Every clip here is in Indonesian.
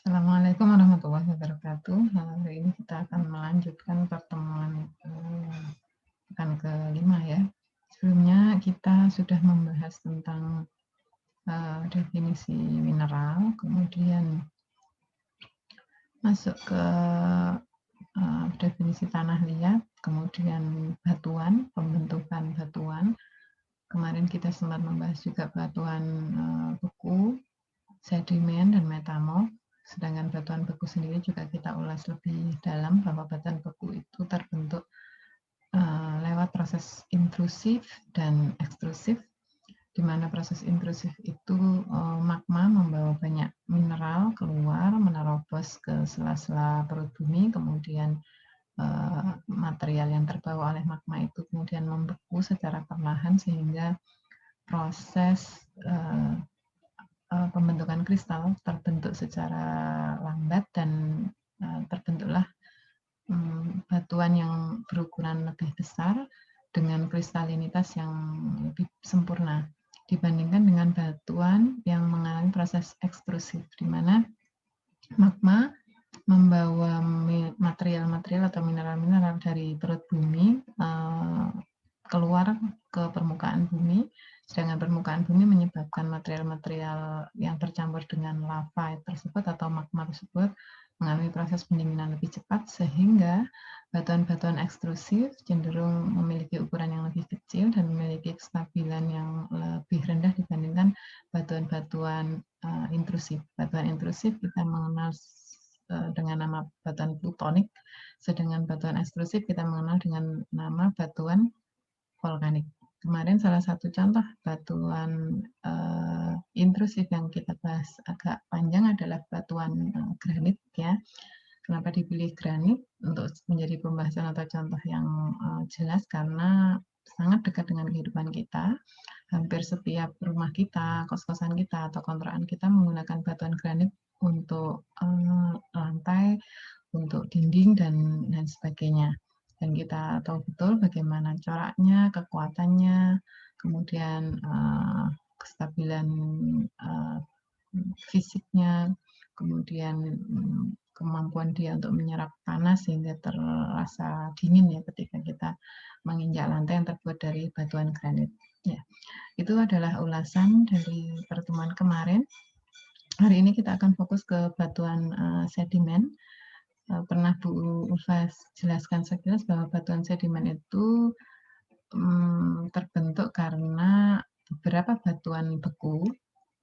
Assalamualaikum warahmatullahi wabarakatuh. Hari ini kita akan melanjutkan pertemuan pekan ke-5 ya. Sebelumnya kita sudah membahas tentang definisi mineral, kemudian masuk ke definisi tanah liat, kemudian batuan, pembentukan batuan. Kemarin kita sempat membahas juga batuan beku, sedimen, dan metamorf. Sedangkan batuan beku sendiri juga kita ulas lebih dalam bahwa batuan beku itu terbentuk lewat proses intrusif dan ekstrusif, di mana proses intrusif itu magma membawa banyak mineral keluar, menerobos ke sela-sela perut bumi, kemudian material yang terbawa oleh magma itu kemudian membeku secara perlahan sehingga proses pembentukan kristal terbentuk secara lambat dan terbentuklah batuan yang berukuran lebih besar dengan kristalinitas yang lebih sempurna dibandingkan dengan batuan yang mengalami proses ekstrusif, di mana magma membawa material-material atau mineral-mineral dari perut bumi keluar ke permukaan bumi, sedangkan permukaan bumi menyebabkan material-material yang tercampur dengan lava tersebut atau magma tersebut mengalami proses pendinginan lebih cepat, sehingga batuan-batuan ekstrusif cenderung memiliki ukuran yang lebih kecil dan memiliki kestabilan yang lebih rendah dibandingkan batuan-batuan intrusif. Batuan intrusif kita mengenal dengan nama batuan plutonik, sedangkan batuan ekstrusif kita mengenal dengan nama batuan vulkanik. Kemarin salah satu contoh batuan intrusif yang kita bahas agak panjang adalah batuan granit ya. Kenapa dipilih granit untuk menjadi pembahasan atau contoh yang jelas? Karena sangat dekat dengan kehidupan kita. Hampir setiap rumah kita, kos-kosan kita, atau kontrakan kita menggunakan batuan granit untuk lantai, untuk dinding, dan sebagainya. Dan kita tahu betul bagaimana coraknya, kekuatannya, kemudian kestabilan fisiknya, kemudian kemampuan dia untuk menyerap panas sehingga terasa dingin ya ketika kita menginjak lantai yang terbuat dari batuan granit. Ya, itu adalah ulasan dari pertemuan kemarin. Hari ini kita akan fokus ke batuan sedimen. Pernah Bu Ulfa jelaskan sekilas bahwa batuan sedimen itu terbentuk karena beberapa batuan beku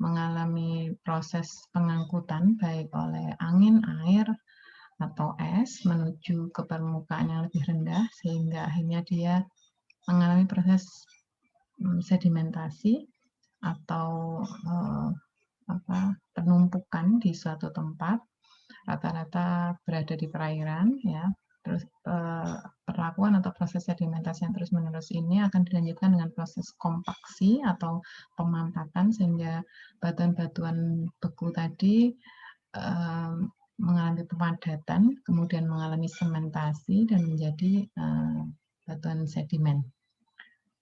mengalami proses pengangkutan baik oleh angin, air, atau es menuju ke permukaan yang lebih rendah sehingga akhirnya dia mengalami proses sedimentasi atau penumpukan di suatu tempat, rata-rata berada di perairan ya. Terus perlakuan atau proses sedimentasi yang terus-menerus ini akan dilanjutkan dengan proses kompaksi atau pemampatan sehingga batuan-batuan beku tadi mengalami pemadatan, kemudian mengalami sementasi dan menjadi batuan sedimen.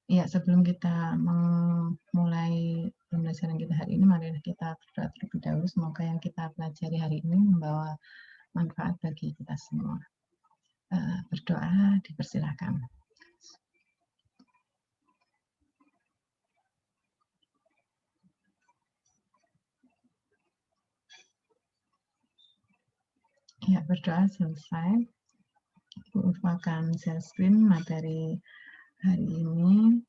Ya, sebelum kita memulai pembelajaran kita hari ini, mari kita berdoa terlebih dahulu. Semoga yang kita pelajari hari ini membawa manfaat bagi kita semua. Berdoa dipersilakan. Ya, berdoa selesai. Lupakan share screen materi hari ini.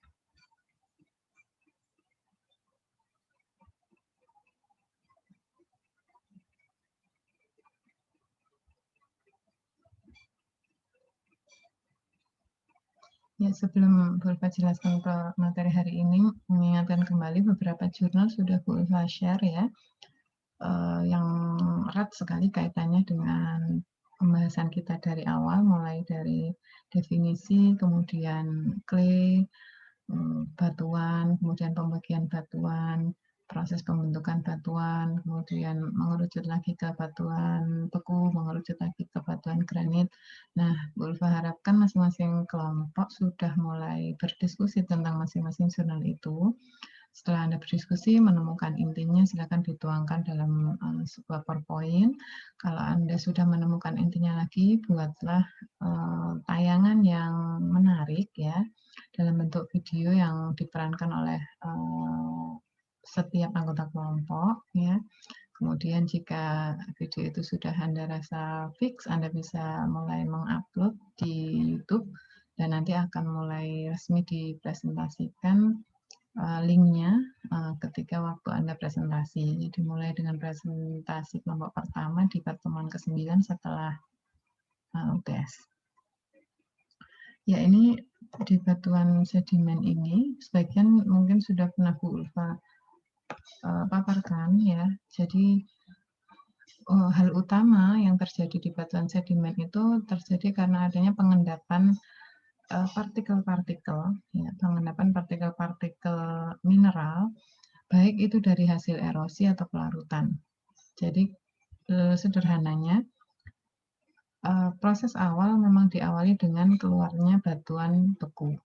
Ya, sebelum Bu Ulfa jelaskan materi hari ini, mengingatkan kembali beberapa jurnal sudah Bu Ulfa share ya, yang erat sekali kaitannya dengan pembahasan kita dari awal, mulai dari definisi, kemudian clay, batuan, kemudian pembagian batuan, proses pembentukan batuan, kemudian mengerucut lagi ke batuan beku, mengerucut lagi ke batuan granit. Nah, Bu Ulfa harapkan masing-masing kelompok sudah mulai berdiskusi tentang masing-masing jurnal itu, Setelah Anda berdiskusi, menemukan intinya, silakan dituangkan dalam sebuah PowerPoint. Kalau Anda sudah menemukan intinya lagi, buatlah tayangan yang menarik ya, dalam bentuk video yang diperankan oleh setiap anggota kelompok ya. Kemudian jika video itu sudah Anda rasa fix, Anda bisa mulai mengupload di YouTube dan nanti akan mulai resmi dipresentasikan linknya ketika waktu Anda presentasi. Jadi mulai dengan presentasi kelompok pertama di pertemuan ke-9 setelah UTS. Ya, ini di batuan sedimen ini, sebagian mungkin sudah pernah Bu Ulfa paparkan ya. Jadi hal utama yang terjadi di batuan sedimen itu terjadi karena adanya pengendapan partikel-partikel, ya, pengendapan partikel-partikel mineral, baik itu dari hasil erosi atau pelarutan. Jadi sederhananya, proses awal memang diawali dengan keluarnya batuan beku,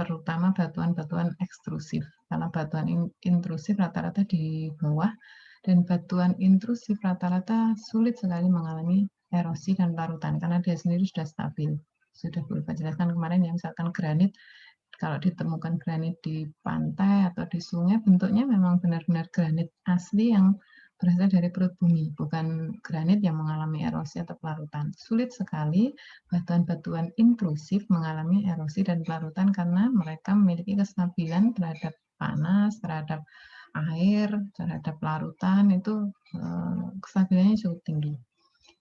terutama batuan-batuan ekstrusif. Karena batuan intrusif rata-rata di bawah, dan batuan intrusif rata-rata sulit sekali mengalami erosi dan pelarutan karena dia sendiri sudah stabil. Sudah Bapak jelaskan kemarin ya, misalkan granit, kalau ditemukan granit di pantai atau di sungai, bentuknya memang benar-benar granit asli yang berasal dari perut bumi, bukan granit yang mengalami erosi atau pelarutan. Sulit sekali batuan-batuan intrusif mengalami erosi dan pelarutan karena mereka memiliki kestabilan terhadap panas, terhadap air, terhadap larutan, itu kestabilannya cukup tinggi.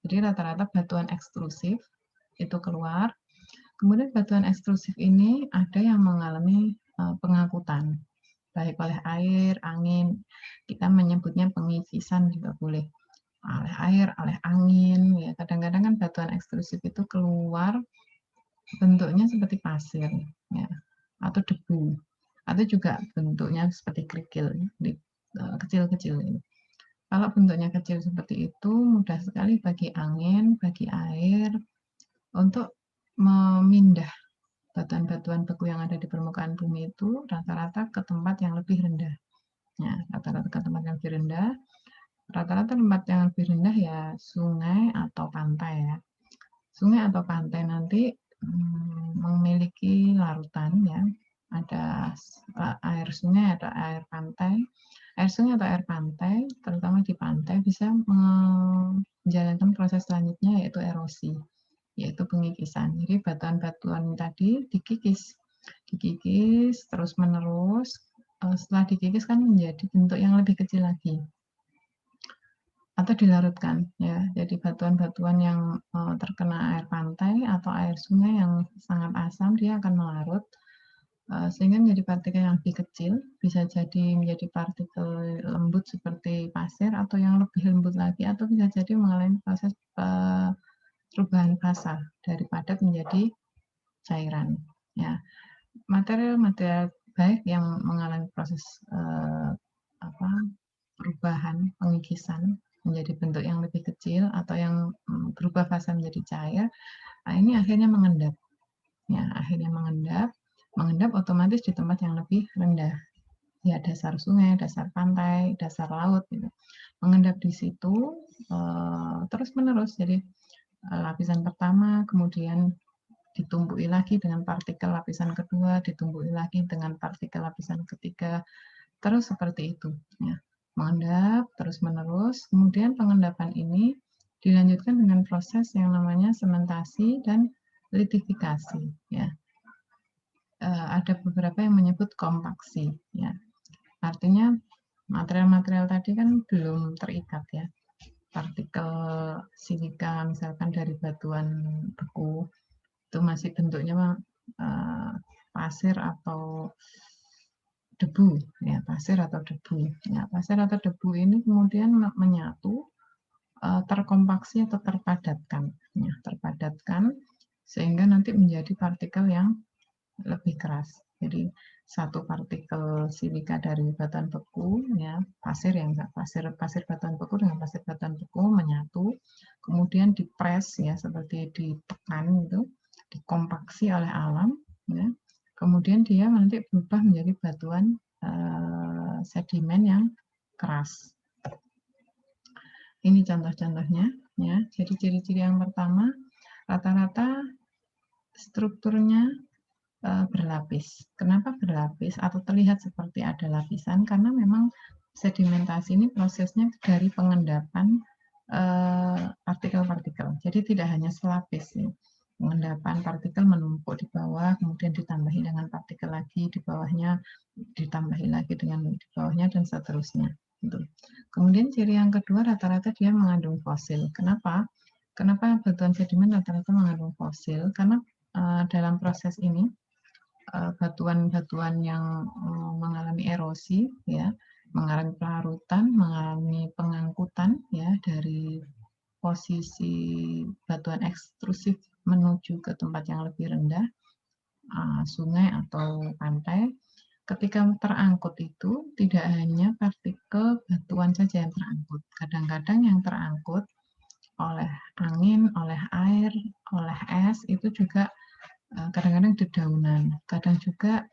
Jadi rata-rata batuan ekstrusif itu keluar. Kemudian batuan ekstrusif ini ada yang mengalami pengangkutan, baik oleh air, angin. Kita menyebutnya pengikisan juga boleh. Oleh air, oleh angin. Ya, kadang-kadang kan batuan ekstrusif itu keluar bentuknya seperti pasir, ya, atau debu, atau juga bentuknya seperti kerikil, kecil-kecil ini. Kalau bentuknya kecil seperti itu, mudah sekali bagi angin, bagi air, untuk memindah batuan-batuan beku yang ada di permukaan bumi itu rata-rata ke tempat yang lebih rendah. Ya, rata-rata ke tempat yang lebih rendah. Rata-rata tempat yang lebih rendah ya sungai atau pantai ya. Sungai atau pantai nanti memiliki larutan ya. Ada air sungai, ada air pantai. Air sungai atau air pantai, terutama di pantai, bisa menjalankan proses selanjutnya yaitu erosi, yaitu pengikisan. Jadi batuan-batuan tadi dikikis terus menerus. Setelah dikikis kan menjadi bentuk yang lebih kecil lagi atau dilarutkan ya. Jadi batuan-batuan yang terkena air pantai atau air sungai yang sangat asam, dia akan melarut sehingga menjadi partikel yang lebih kecil, bisa jadi menjadi partikel lembut seperti pasir atau yang lebih lembut lagi, atau bisa jadi mengalami proses perubahan fasa dari padat menjadi cairan. Ya, material-material baik yang mengalami proses perubahan pengikisan menjadi bentuk yang lebih kecil atau yang berubah fasa menjadi cair, ini akhirnya mengendap. Ya, akhirnya mengendap otomatis di tempat yang lebih rendah. Ya, dasar sungai, dasar pantai, dasar laut gitu. Mengendap di situ terus-menerus. Jadi lapisan pertama, kemudian ditumbuhi lagi dengan partikel lapisan kedua, ditumbuhi lagi dengan partikel lapisan ketiga, terus seperti itu. Ya. Mengendap terus-menerus, kemudian pengendapan ini dilanjutkan dengan proses yang namanya sementasi dan litifikasi. Ya. Ada beberapa yang menyebut kompaksi. Ya. Artinya material-material tadi kan belum terikat ya. Partikel silika misalkan dari batuan beku itu masih bentuknya pasir atau debu ya, pasir atau debu. Ya, pasir atau debu ini kemudian menyatu, terkompaksi atau terpadatkan. Ya, terpadatkan sehingga nanti menjadi partikel yang lebih keras. Jadi satu partikel silika dari batuan beku ya, pasir batuan beku dengan pasir batuan beku menyatu, kemudian dipres ya, seperti ditekan itu, dikompaksi oleh alam ya. Kemudian dia nanti berubah menjadi batuan sedimen yang keras. Ini contoh-contohnya ya. Jadi ciri-ciri yang pertama, rata-rata strukturnya berlapis. Kenapa berlapis atau terlihat seperti ada lapisan? Karena memang sedimentasi ini prosesnya dari pengendapan partikel-partikel. Jadi tidak hanya selapis ya. Pengendapan partikel menumpuk di bawah, kemudian ditambahi dengan partikel lagi di bawahnya, ditambahi lagi dengan di bawahnya, dan seterusnya. Gitu. Kemudian ciri yang kedua, rata-rata dia mengandung fosil. Kenapa? Kenapa batuan sedimen rata-rata mengandung fosil? Karena dalam proses ini batuan-batuan yang mengalami erosi, ya, mengalami pelarutan, mengalami pengangkutan, ya, dari posisi batuan ekstrusif menuju ke tempat yang lebih rendah, sungai atau pantai. Ketika terangkut itu tidak hanya partikel batuan saja yang terangkut. Kadang-kadang yang terangkut oleh angin, oleh air, oleh es itu juga kadang-kadang dedaunan, kadang juga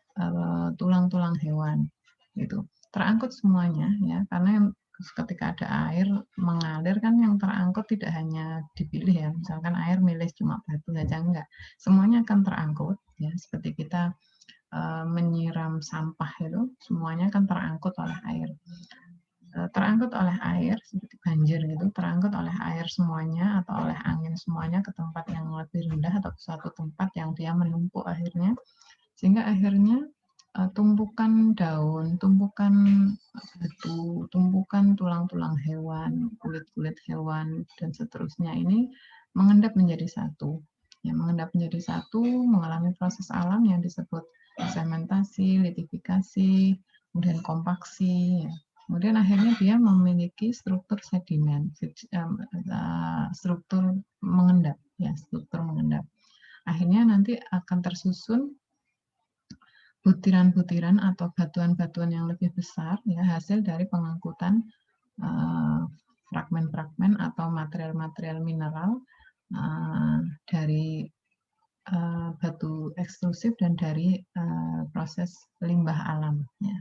tulang-tulang hewan, gitu. Terangkut semuanya ya, karena ketika ada air mengalir kan yang terangkut tidak hanya dipilih ya, misalkan air milih cuma batu saja enggak, semuanya akan terangkut ya, seperti kita menyiram sampah itu semuanya akan terangkut oleh air. Terangkut oleh air seperti banjir gitu, terangkut oleh air semuanya atau oleh angin semuanya ke tempat yang lebih rendah atau ke suatu tempat yang dia menumpuk akhirnya, sehingga akhirnya tumpukan daun, tumpukan batu, tumpukan tulang-tulang hewan, kulit-kulit hewan, dan seterusnya ini mengendap menjadi satu. Ya, mengendap menjadi satu, mengalami proses alam yang disebut sementasi, litifikasi, kemudian kompaksi. Ya. Kemudian akhirnya dia memiliki struktur sedimen, struktur mengendap, ya, struktur mengendap. Akhirnya nanti akan tersusun butiran-butiran atau batuan-batuan yang lebih besar, ya, hasil dari pengangkutan fragmen-fragmen atau material-material mineral dari batu ekstrusif dan dari proses limbah alam. Ya.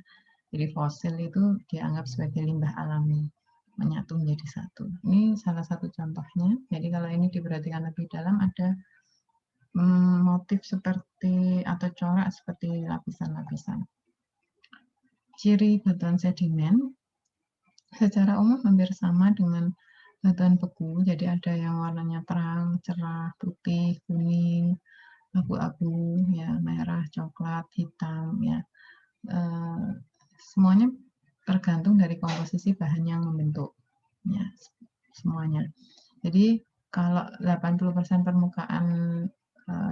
Jadi fosil itu dianggap sebagai limbah alami, menyatu menjadi satu. Ini salah satu contohnya. Jadi kalau ini diperhatikan lebih dalam, ada motif seperti atau corak seperti lapisan-lapisan. Ciri batuan sedimen secara umum hampir sama dengan batuan beku. Jadi ada yang warnanya terang, cerah, putih, kuning, abu-abu, ya, merah, coklat, hitam, ya. Semuanya tergantung dari komposisi bahan yang membentuk, ya, semuanya. Jadi kalau 80% permukaan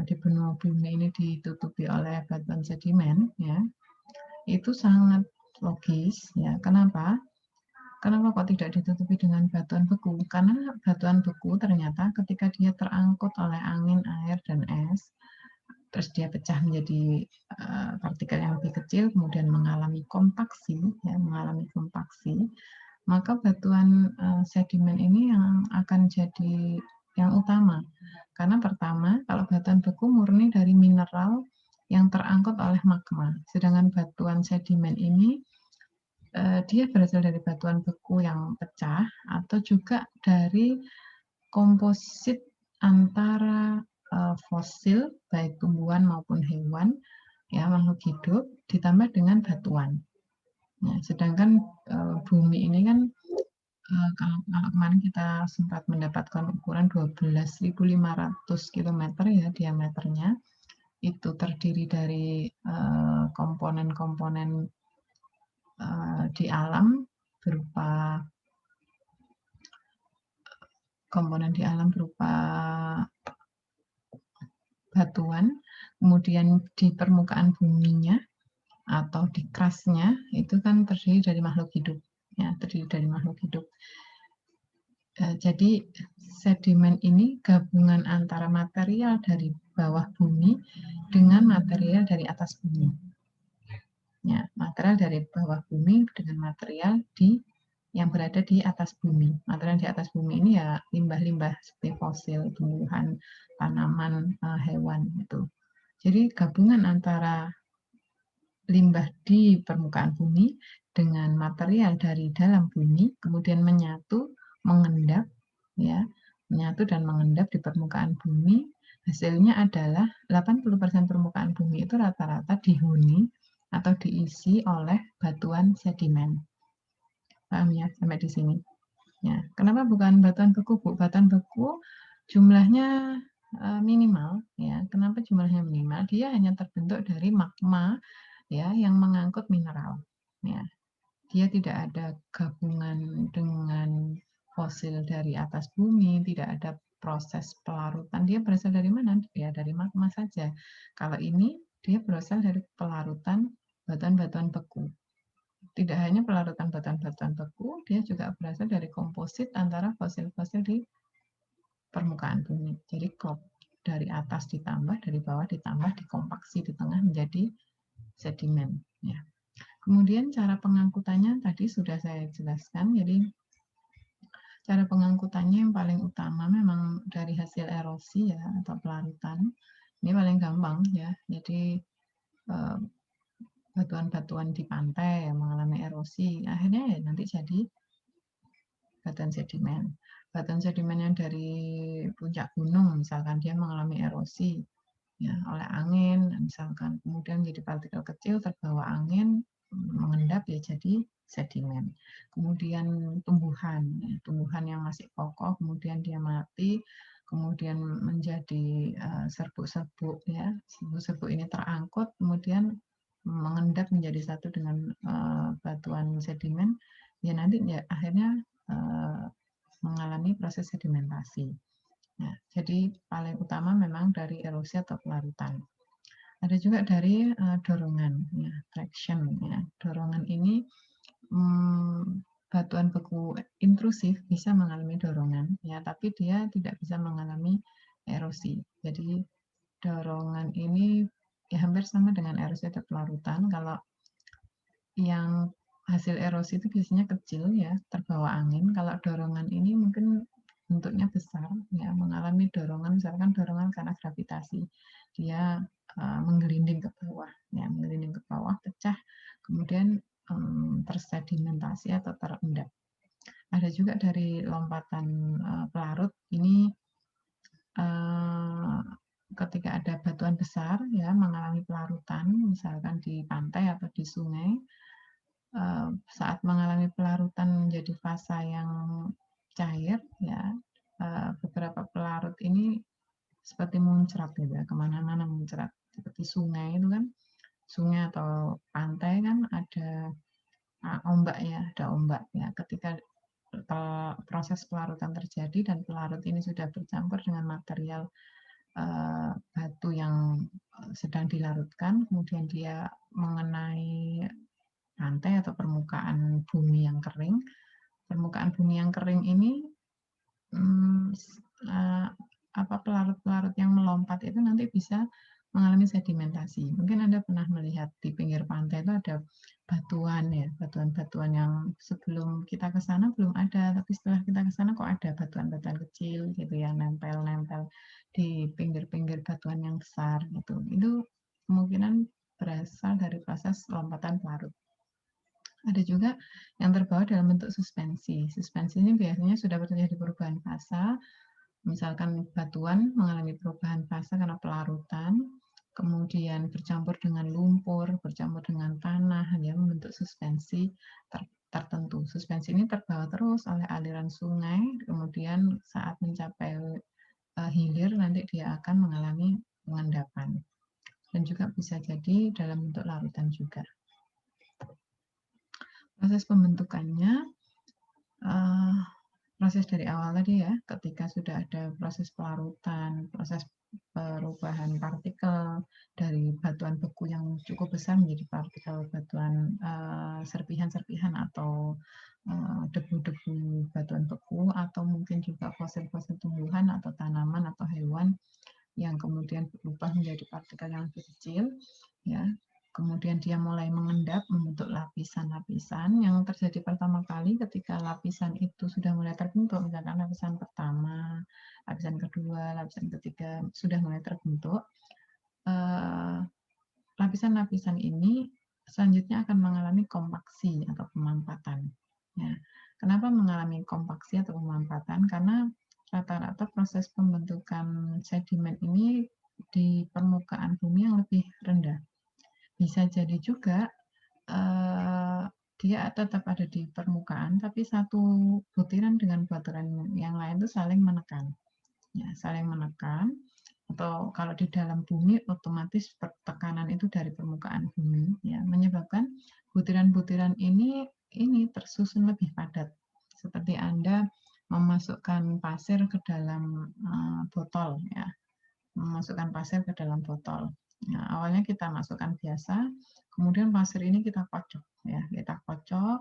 di benua bumi ini ditutupi oleh batuan sedimen, ya, itu sangat logis, ya. Kenapa? Kenapa kok tidak ditutupi dengan batuan beku? Karena batuan beku ternyata ketika dia terangkut oleh angin, air, dan es, terus dia pecah menjadi partikel yang lebih kecil, kemudian mengalami kompaksi, ya, maka batuan sedimen ini yang akan jadi yang utama. Karena pertama, kalau batuan beku murni dari mineral yang terangkut oleh magma, sedangkan batuan sedimen ini dia berasal dari batuan beku yang pecah atau juga dari komposit antara fosil baik tumbuhan maupun hewan, ya, makhluk hidup ditambah dengan batuan. Nah, sedangkan bumi ini kan kalau kemarin kita sempat mendapatkan ukuran 12.500 km ya diameternya, itu terdiri dari komponen-komponen di alam berupa batuan, kemudian di permukaan buminya atau di crustnya itu kan terdiri dari makhluk hidup, ya, jadi sedimen ini gabungan antara material dari bawah bumi dengan material dari atas bumi. Ya, material dari bawah bumi dengan material yang berada di atas bumi. Material di atas bumi ini ya limbah-limbah seperti fosil, tumbuhan, tanaman, hewan itu. Jadi gabungan antara limbah di permukaan bumi dengan material dari dalam bumi, kemudian menyatu, mengendap, ya, menyatu dan mengendap di permukaan bumi. Hasilnya adalah 80% permukaan bumi itu rata-rata dihuni atau diisi oleh batuan sedimen. Paham ya sampai di sini? Ya, kenapa bukan batuan beku, Bu? Batuan beku jumlahnya minimal, ya. Kenapa jumlahnya minimal? Dia hanya terbentuk dari magma, ya, yang mengangkut mineral. Ya, dia tidak ada gabungan dengan fosil dari atas bumi, tidak ada proses pelarutan. Dia berasal dari mana? Ya, dari magma saja. Kalau ini dia berasal dari pelarutan batuan-batuan beku. Tidak hanya pelarutan batuan-batuan beku, dia juga berasal dari komposit antara fosil-fosil di permukaan bumi. Jadi klop dari atas ditambah, dari bawah ditambah, dikompaksi di tengah menjadi sedimen. Ya. Kemudian cara pengangkutannya tadi sudah saya jelaskan. Jadi cara pengangkutannya yang paling utama memang dari hasil erosi ya atau pelarutan. Ini paling gampang ya. Jadi batuan-batuan di pantai yang mengalami erosi, akhirnya ya nanti jadi batuan sedimen. Batuan sedimen yang dari puncak gunung, misalkan dia mengalami erosi ya oleh angin, misalkan kemudian jadi partikel kecil terbawa angin, mengendap ya jadi sedimen. Kemudian tumbuhan, ya, tumbuhan yang masih kokoh, kemudian dia mati, kemudian menjadi serbuk-serbuk ya, serbuk-serbuk ini terangkut, kemudian mengendap menjadi satu dengan batuan sedimen, ya nanti ya akhirnya mengalami proses sedimentasi. Ya, jadi paling utama memang dari erosi atau pelarutan. Ada juga dari dorongan, ya, traction. Ya. Dorongan ini batuan beku intrusif bisa mengalami dorongan, ya, tapi dia tidak bisa mengalami erosi. Jadi dorongan ini ya hampir sama dengan erosi atau pelarutan. Kalau yang hasil erosi itu biasanya kecil ya, terbawa angin. Kalau dorongan ini mungkin bentuknya besar, ya, mengalami dorongan, misalkan dorongan karena gravitasi. Dia menggelinding ke bawah, ya, menggelinding ke bawah, pecah, kemudian tersedimentasi atau terendap. Ada juga dari lompatan pelarut, ini ketika ada batuan besar ya mengalami pelarutan, misalkan di pantai atau di sungai, saat mengalami pelarutan menjadi fasa yang cair, ya beberapa pelarut ini seperti muncrat gitu ya, kemana-mana muncrat. Seperti sungai itu kan, sungai atau pantai kan ada ombak ya, ada ombak ya. Ketika proses pelarutan terjadi dan pelarut ini sudah bercampur dengan material batu yang sedang dilarutkan, kemudian dia mengenai pantai atau permukaan bumi yang kering. Permukaan bumi yang kering ini pelarut-pelarut yang melompat itu nanti bisa mengalami sedimentasi. Mungkin Anda pernah melihat di pinggir pantai itu ada batuan ya, batuan-batuan yang sebelum kita ke sana belum ada, tapi setelah kita ke sana kok ada batuan-batuan kecil gitu ya, nempel-nempel di pinggir-pinggir batuan yang besar gitu. Itu kemungkinan berasal dari proses lompatan pelarut. Ada juga yang terbawa dalam bentuk suspensi. Suspensi ini biasanya sudah terjadi perubahan fasa, misalkan batuan mengalami perubahan fasa karena pelarutan, kemudian bercampur dengan lumpur, bercampur dengan tanah, ya, membentuk suspensi tertentu. Suspensi ini terbawa terus oleh aliran sungai, kemudian saat mencapai hilir nanti dia akan mengalami pengendapan. Dan juga bisa jadi dalam bentuk larutan juga. Proses pembentukannya, proses dari awal tadi ya, ketika sudah ada proses pelarutan, proses perubahan partikel dari batuan beku yang cukup besar menjadi partikel batuan serpihan-serpihan atau debu-debu batuan beku, atau mungkin juga fosil-fosil tumbuhan atau tanaman atau hewan yang kemudian berubah menjadi partikel yang lebih kecil, ya. Kemudian dia mulai mengendap membentuk lapisan-lapisan. Yang terjadi pertama kali ketika lapisan itu sudah mulai terbentuk, misalkan lapisan pertama, lapisan kedua, lapisan ketiga sudah mulai terbentuk, lapisan-lapisan ini selanjutnya akan mengalami kompaksi atau pemampatan. Ya. Kenapa mengalami kompaksi atau pemampatan? Karena rata-rata proses pembentukan sedimen ini di permukaan bumi yang lebih rendah. Bisa jadi juga dia tetap ada di permukaan, tapi satu butiran dengan butiran yang lain itu saling menekan. Ya, saling menekan, atau kalau di dalam bumi otomatis tekanan itu dari permukaan bumi, ya, menyebabkan butiran-butiran ini tersusun lebih padat. Seperti Anda memasukkan pasir ke dalam botol, ya, memasukkan pasir ke dalam botol. Nah, awalnya kita masukkan biasa, kemudian pasir ini kita kocok, ya, kita kocok.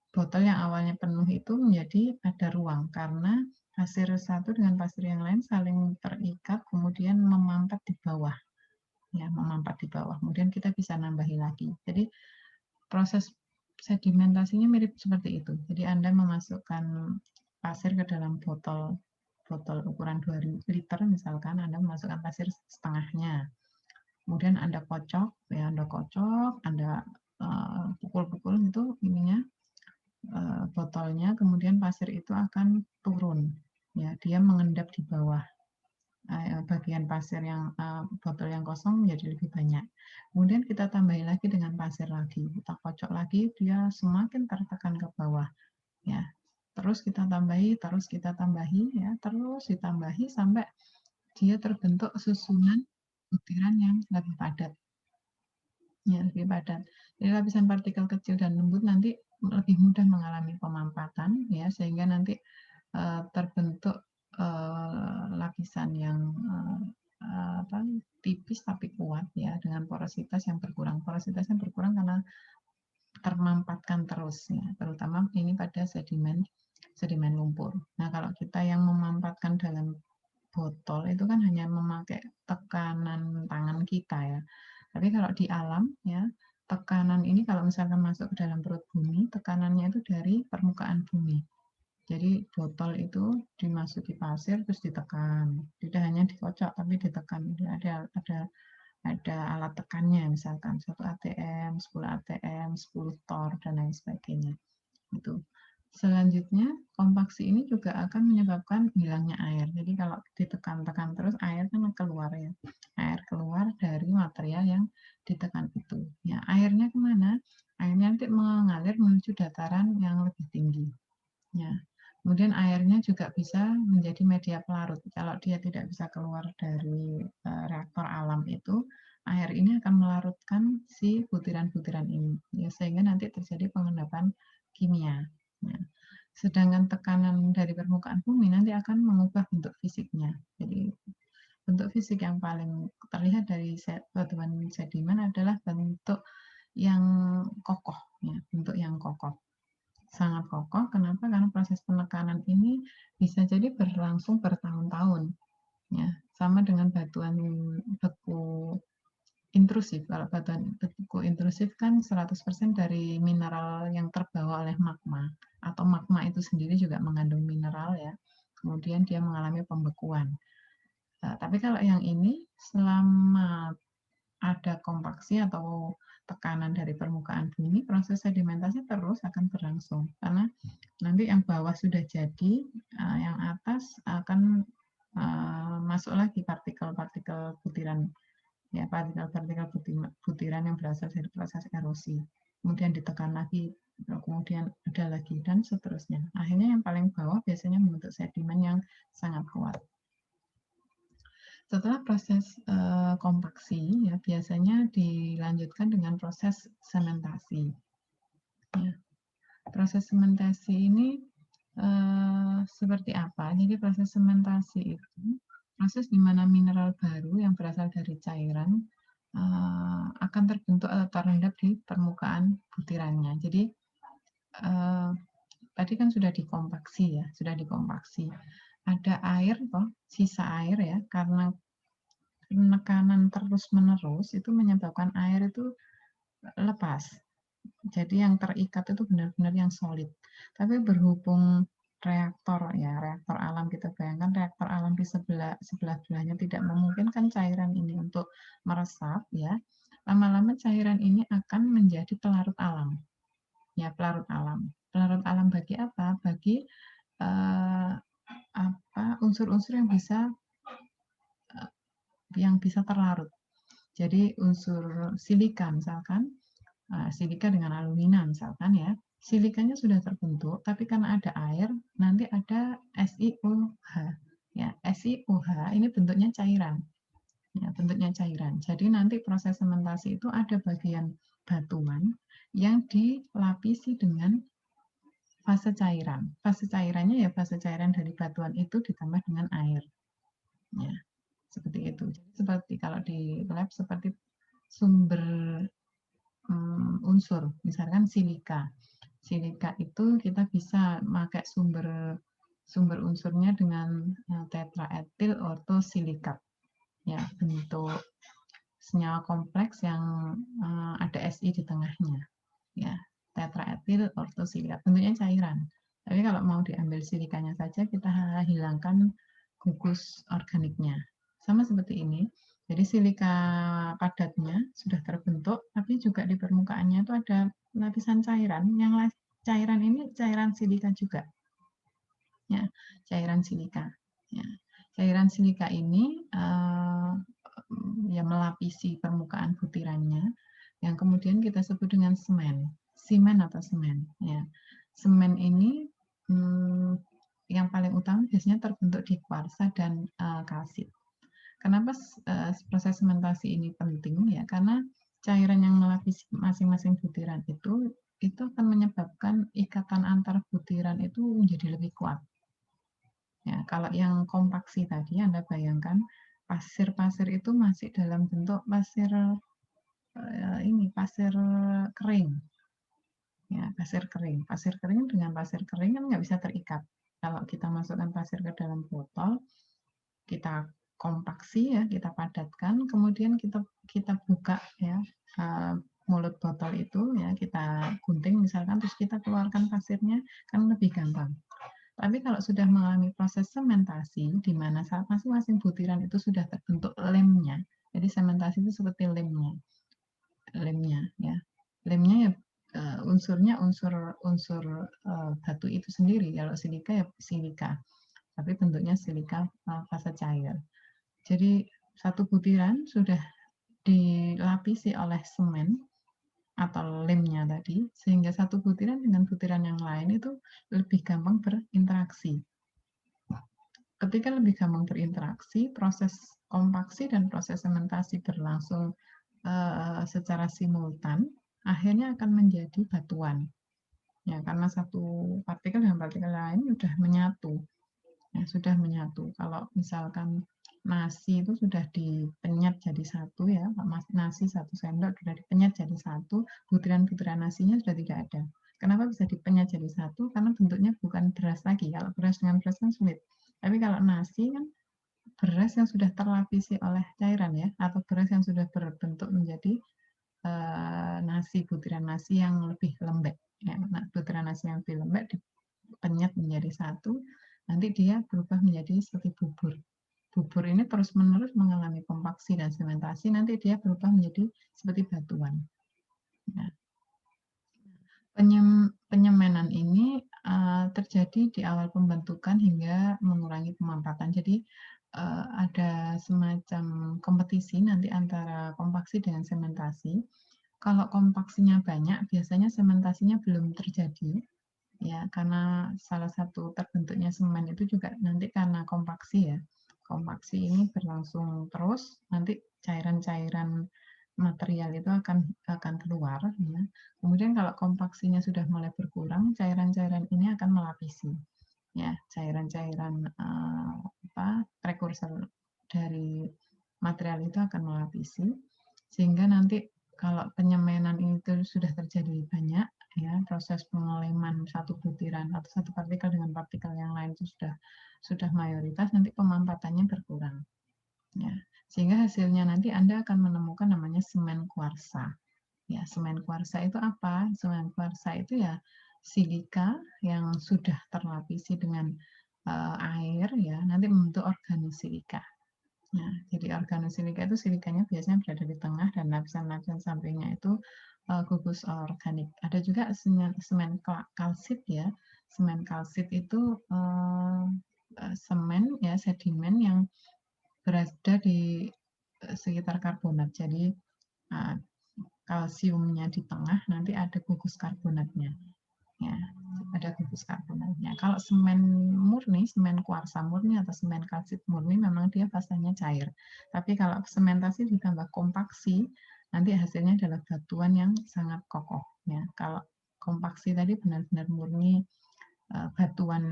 Botol yang awalnya penuh itu menjadi ada ruang karena pasir satu dengan pasir yang lain saling terikat, kemudian memampat di bawah, ya, memampat di bawah. Kemudian kita bisa nambahi lagi. Jadi proses sedimentasinya mirip seperti itu. Jadi Anda memasukkan pasir ke dalam botol ukuran 2 liter misalkan, Anda memasukkan pasir setengahnya. Kemudian Anda kocok, ya, Anda pukul-pukul gitu ininya, botolnya, kemudian pasir itu akan turun, ya, dia mengendap di bawah. Bagian pasir yang botol yang kosong menjadi lebih banyak. Kemudian kita tambahi lagi dengan pasir lagi, kita kocok lagi, dia semakin tertekan ke bawah, ya. Terus kita tambahi, ya, terus ditambahi sampai dia terbentuk susunan butiran yang lebih padat. Ya, lebih padat. Jadi lapisan partikel kecil dan lembut nanti lebih mudah mengalami pemampatan, ya, sehingga nanti terbentuk lapisan yang tipis tapi kuat, ya, dengan porositas yang berkurang. Porositasnya berkurang karena termampatkan terus, ya, terutama ini pada sedimen lumpur. Nah, kalau kita yang memampatkan dalam botol itu kan hanya memakai tekanan tangan kita, ya. Tapi kalau di alam, ya, tekanan ini kalau misalkan masuk ke dalam perut bumi, tekanannya itu dari permukaan bumi. Jadi botol itu dimasuki pasir terus ditekan. Tidak hanya dikocok tapi ditekan. Ada alat tekannya, misalkan 1 atm, 10 atm, 10 tor dan lain sebagainya. Itu. Selanjutnya, kompaksi ini juga akan menyebabkan hilangnya air. Jadi kalau ditekan-tekan terus, air kan keluar, ya. Air keluar dari material yang ditekan itu. Ya, airnya kemana? Airnya nanti mengalir menuju dataran yang lebih tinggi. Ya. Kemudian airnya juga bisa menjadi media pelarut. Kalau dia tidak bisa keluar dari reaktor alam itu, air ini akan melarutkan si butiran-butiran ini, ya, sehingga nanti terjadi pengendapan kimia. Ya. Sedangkan tekanan dari permukaan bumi nanti akan mengubah bentuk fisiknya. Jadi bentuk fisik yang paling terlihat dari batuan sedimen adalah bentuk yang kokoh, ya, bentuk yang kokoh. Sangat kokoh. Kenapa? Karena proses penekanan ini bisa jadi berlangsung bertahun-tahun, ya. Sama dengan batuan beku intrusif. Kalau batuan beku intrusif kan 100% dari mineral yang terbawa oleh magma, atau magma itu sendiri juga mengandung mineral, ya. Kemudian dia mengalami pembekuan. Tapi kalau yang ini selama ada kompaksi atau tekanan dari permukaan bumi, proses sedimentasi terus akan berlangsung. Karena nanti yang bawah sudah jadi, yang atas akan masuk lagi partikel-partikel butiran, ya, partikel-partikel butiran yang berasal dari proses erosi. Kemudian ditekan lagi, kemudian ada lagi, dan seterusnya. Akhirnya yang paling bawah biasanya membentuk sedimen yang sangat kuat. Setelah proses kompaksi, ya, biasanya dilanjutkan dengan proses sementasi. Ya. Proses sementasi ini seperti apa? Jadi proses sementasi itu proses di mana mineral baru yang berasal dari cairan akan terbentuk atau terendap di permukaan butirannya. Jadi tadi kan sudah dikompaksi, ya, sudah dikompaksi. Ada air, sisa air, ya, karena penekanan terus-menerus itu menyebabkan air itu lepas. Jadi yang terikat itu benar-benar yang solid. Tapi berhubung reaktor, ya, reaktor alam, kita bayangkan reaktor alam di sebelah-sebelahnya tidak memungkinkan cairan ini untuk meresap, ya. lama-lama cairan ini akan menjadi pelarut alam. Ya, pelarut alam. Pelarut alam bagi apa? Bagi unsur-unsur yang bisa terlarut. Jadi unsur silika misalkan, silika dengan alumina misalkan ya, silikanya sudah terbentuk, tapi karena ada air, nanti ada SiOH. Ya, SiOH ini bentuknya cairan. Ya, bentuknya cairan. Jadi nanti proses sementasi itu ada bagian batuan yang dilapisi dengan fase cairan. Fase cairannya ya fase cairan dari batuan itu ditambah dengan air. Ya, seperti itu. Jadi seperti kalau di lab seperti sumber unsur, misalkan silika. Silika itu kita bisa pakai sumber unsurnya dengan tetraetil ortosilikat. Ya, bentuk senyawa kompleks yang ada Si di tengahnya. Ya, tetraetil ortosilikat. Bentuknya cairan. Tapi kalau mau diambil silikanya saja, kita hilangkan gugus organiknya. Sama seperti ini. Jadi silika padatnya sudah terbentuk, tapi juga di permukaannya itu ada lapisan cairan. Yang cairan ini cairan silika juga. Ya, cairan silika. Ya. Cairan silika ini ya melapisi permukaan butirannya, yang kemudian kita sebut dengan semen, atau semen. Ya, semen ini yang paling utama biasanya terbentuk di kuarsa dan kalsit. Kenapa proses sementasi ini penting? Ya, karena cairan yang melapisi masing-masing butiran itu akan menyebabkan ikatan antar butiran itu menjadi lebih kuat. Ya, kalau yang kompaksi tadi Anda bayangkan pasir-pasir itu masih dalam bentuk pasir pasir kering. Ya, pasir kering. Pasir kering dengan pasir kering kan nggak bisa terikat. Kalau kita masukkan pasir ke dalam botol, kita kompaksi ya, kita padatkan, kemudian kita buka ya mulut botol itu ya, kita gunting misalkan, terus kita keluarkan pasirnya, kan lebih gampang. Tapi kalau sudah mengalami proses sementasi, di mana saat masing-masing butiran itu sudah terbentuk lemnya, jadi sementasi itu seperti lemnya ya. Lemnya ya unsurnya unsur batu itu sendiri. Kalau silika ya silika, tapi bentuknya silika fase cair. Jadi satu butiran sudah dilapisi oleh semen atau lemnya tadi, sehingga satu butiran dengan butiran yang lain itu lebih gampang berinteraksi. Ketika lebih gampang berinteraksi, proses kompaksi dan proses sementasi berlangsung secara simultan, akhirnya akan menjadi batuan. Ya, karena satu partikel dengan partikel lain sudah menyatu. Ya, sudah menyatu. Kalau misalkan nasi itu sudah dipenyet jadi satu ya, nasi 1 sendok sudah dipenyet jadi satu, butiran-butiran nasinya sudah tidak ada. Kenapa bisa dipenyet jadi satu? Karena bentuknya bukan beras lagi. Kalau beras dengan beras kan sulit. Tapi kalau nasi kan beras yang sudah terlapisi oleh cairan ya, atau beras yang sudah berbentuk menjadi nasi, butiran nasi yang lebih lembek. Ya, butiran nasi yang lebih lembek dipenyet menjadi satu, nanti dia berubah menjadi seperti bubur. Bubur ini terus-menerus mengalami kompaksi dan sementasi, nanti dia berubah menjadi seperti batuan. Nah, penyemenan ini terjadi di awal pembentukan hingga mengurangi pemampatan. Jadi ada semacam kompetisi nanti antara kompaksi dengan sementasi. Kalau kompaksinya banyak, biasanya sementasinya belum terjadi, ya, karena salah satu terbentuknya semen itu juga nanti karena kompaksi ya. Kompaksi ini berlangsung terus, nanti cairan-cairan material itu akan keluar. Ya. Kemudian kalau kompaksinya sudah mulai berkurang, cairan-cairan ini akan melapisi. Ya, cairan-cairan prekursor dari material itu akan melapisi, sehingga nanti kalau penyemenan itu sudah terjadi banyak, ya, proses pengeleman satu butiran atau satu partikel dengan partikel yang lain itu sudah mayoritas, nanti pemampatannya berkurang. Ya, sehingga hasilnya nanti Anda akan menemukan namanya semen kuarsa. Ya, semen kuarsa itu apa? Semen kuarsa itu ya silika yang sudah terlapisi dengan air ya, nanti membentuk organisilika. Nah, jadi organosilika itu silikanya biasanya berada di tengah dan lapisan-lapisan sampingnya itu gugus organik. Ada juga semen kalsit ya. Semen kalsit itu semen ya sedimen yang berada di sekitar karbonat. Jadi kalsiumnya di tengah, nanti ada gugus karbonatnya. Ya, ada gugus karbonatnya. Kalau semen murni, semen kuarsa murni atau semen kalsit murni memang dia fasanya cair. Tapi kalau sementasi ditambah kompaksi, nanti hasilnya adalah batuan yang sangat kokoh. Ya, kalau kompaksi tadi benar-benar murni batuan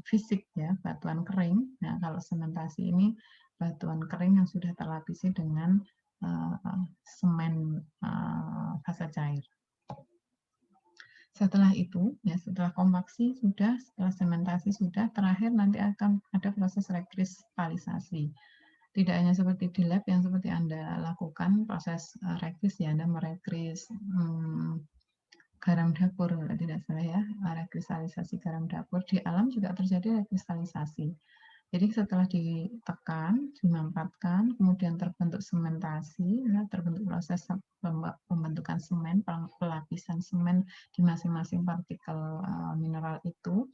fisik ya, batuan kering. Nah, kalau sementasi ini batuan kering yang sudah terlapisi dengan semen fasa cair. Setelah itu, ya setelah kompaksi sudah, setelah sementasi sudah, terakhir nanti akan ada proses rekristalisasi. Tidak hanya seperti di lab yang seperti Anda lakukan, proses rekris ya, Anda merekris garam dapur, kalau tidak salah ya, rekristalisasi garam dapur. Di alam juga terjadi rekristalisasi. Jadi setelah ditekan, dimampatkan, kemudian terbentuk sementasi, ya, terbentuk proses pembentukan semen, pelapisan semen di masing-masing partikel mineral itu,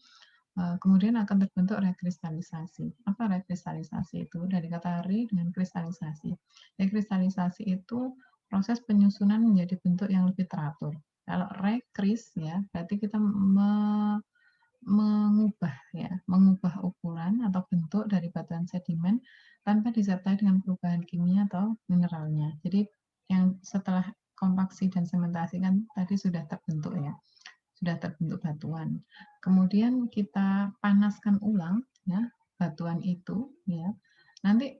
kemudian akan terbentuk rekristalisasi. Apa rekristalisasi itu? Dari kata re dengan kristalisasi. Rekristalisasi itu proses penyusunan menjadi bentuk yang lebih teratur. Kalau rekris ya, berarti kita mengubah ukuran atau bentuk dari batuan sedimen tanpa disertai dengan perubahan kimia atau mineralnya. Jadi yang setelah kompaksi dan sementasi kan tadi sudah terbentuk ya, sudah terbentuk batuan. Kemudian kita panaskan ulang ya batuan itu ya. Nanti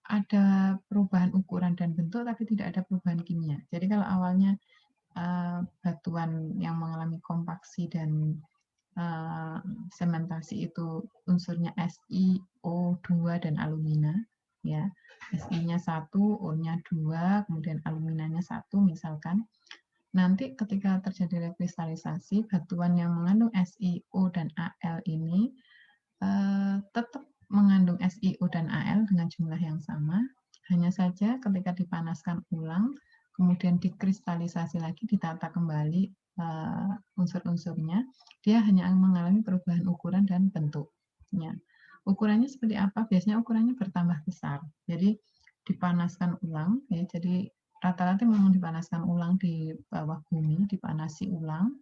ada perubahan ukuran dan bentuk tapi tidak ada perubahan kimia. Jadi kalau awalnya batuan yang mengalami kompaksi dan sementasi itu unsurnya Si, O2 dan alumina ya. Si-nya 1, O-nya 2, kemudian aluminanya 1 misalkan. Nanti ketika terjadi rekristalisasi, batuan yang mengandung Si, O dan Al ini tetap mengandung SiO dan Al dengan jumlah yang sama. Hanya saja ketika dipanaskan ulang, kemudian dikristalisasi lagi, ditata kembali unsur-unsurnya, dia hanya mengalami perubahan ukuran dan bentuknya. Ukurannya seperti apa? Biasanya ukurannya bertambah besar. Jadi dipanaskan ulang, ya. Jadi rata-rata memang dipanaskan ulang di bawah bumi, dipanasi ulang,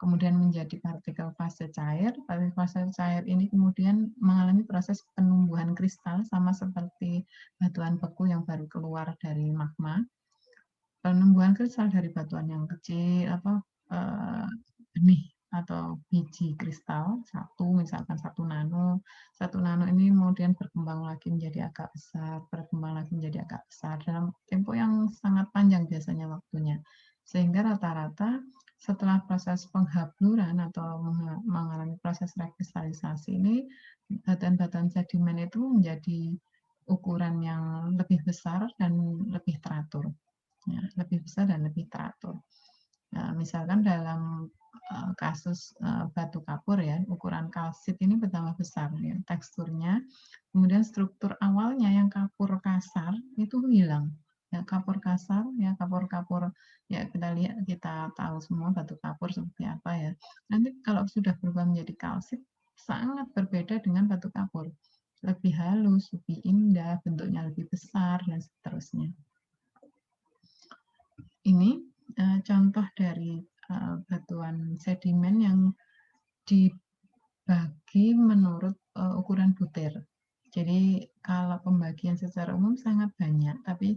kemudian menjadi partikel fase cair. Partikel fase cair ini kemudian mengalami proses penumbuhan kristal sama seperti batuan beku yang baru keluar dari magma. Penumbuhan kristal dari batuan yang kecil atau benih atau biji kristal misalkan 1 nano ini kemudian berkembang lagi menjadi agak besar, berkembang lagi menjadi agak besar dalam tempo yang sangat panjang biasanya waktunya, sehingga rata-rata setelah proses penghabluran atau mengalami proses rekristalisasi ini, batuan-batuan sedimen itu menjadi ukuran yang lebih besar dan lebih teratur. Ya, lebih besar dan lebih teratur. Nah, misalkan dalam kasus batu kapur ya, ukuran kalsit ini bertambah besar ya, teksturnya, kemudian struktur awalnya yang kapur kasar itu hilang. Ya, kapur kasar ya, kapur-kapur ya kita lihat, kita tahu semua batu kapur seperti apa ya. Nanti kalau sudah berubah menjadi kalsit sangat berbeda dengan batu kapur. Lebih halus, lebih indah, bentuknya lebih besar dan seterusnya. Ini contoh dari batuan sedimen yang dibagi menurut ukuran butir. Jadi kalau pembagian secara umum sangat banyak, tapi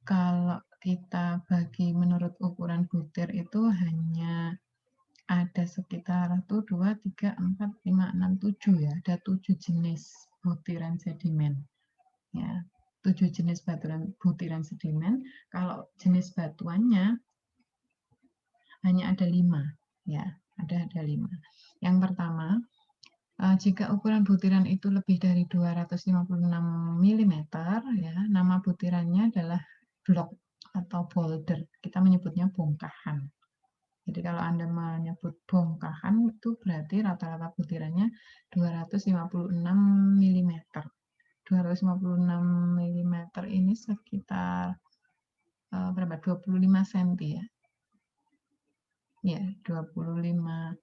kalau kita bagi menurut ukuran butir itu hanya ada sekitar 1, 2, 3, 4, 5, 6, 7 ya. Ada 7 jenis butiran sedimen. Ya, 7 jenis butiran sedimen. Kalau jenis batuannya hanya ada 5 ya, ada 5. Yang pertama, jika ukuran butiran itu lebih dari 256 mm ya, nama butirannya adalah blok atau boulder. Kita menyebutnya bongkahan. Jadi kalau Anda menyebut bongkahan itu berarti rata-rata butirannya 256 mm. 256 mm ini sekitar berapa? 25 cm ya. Ya, 25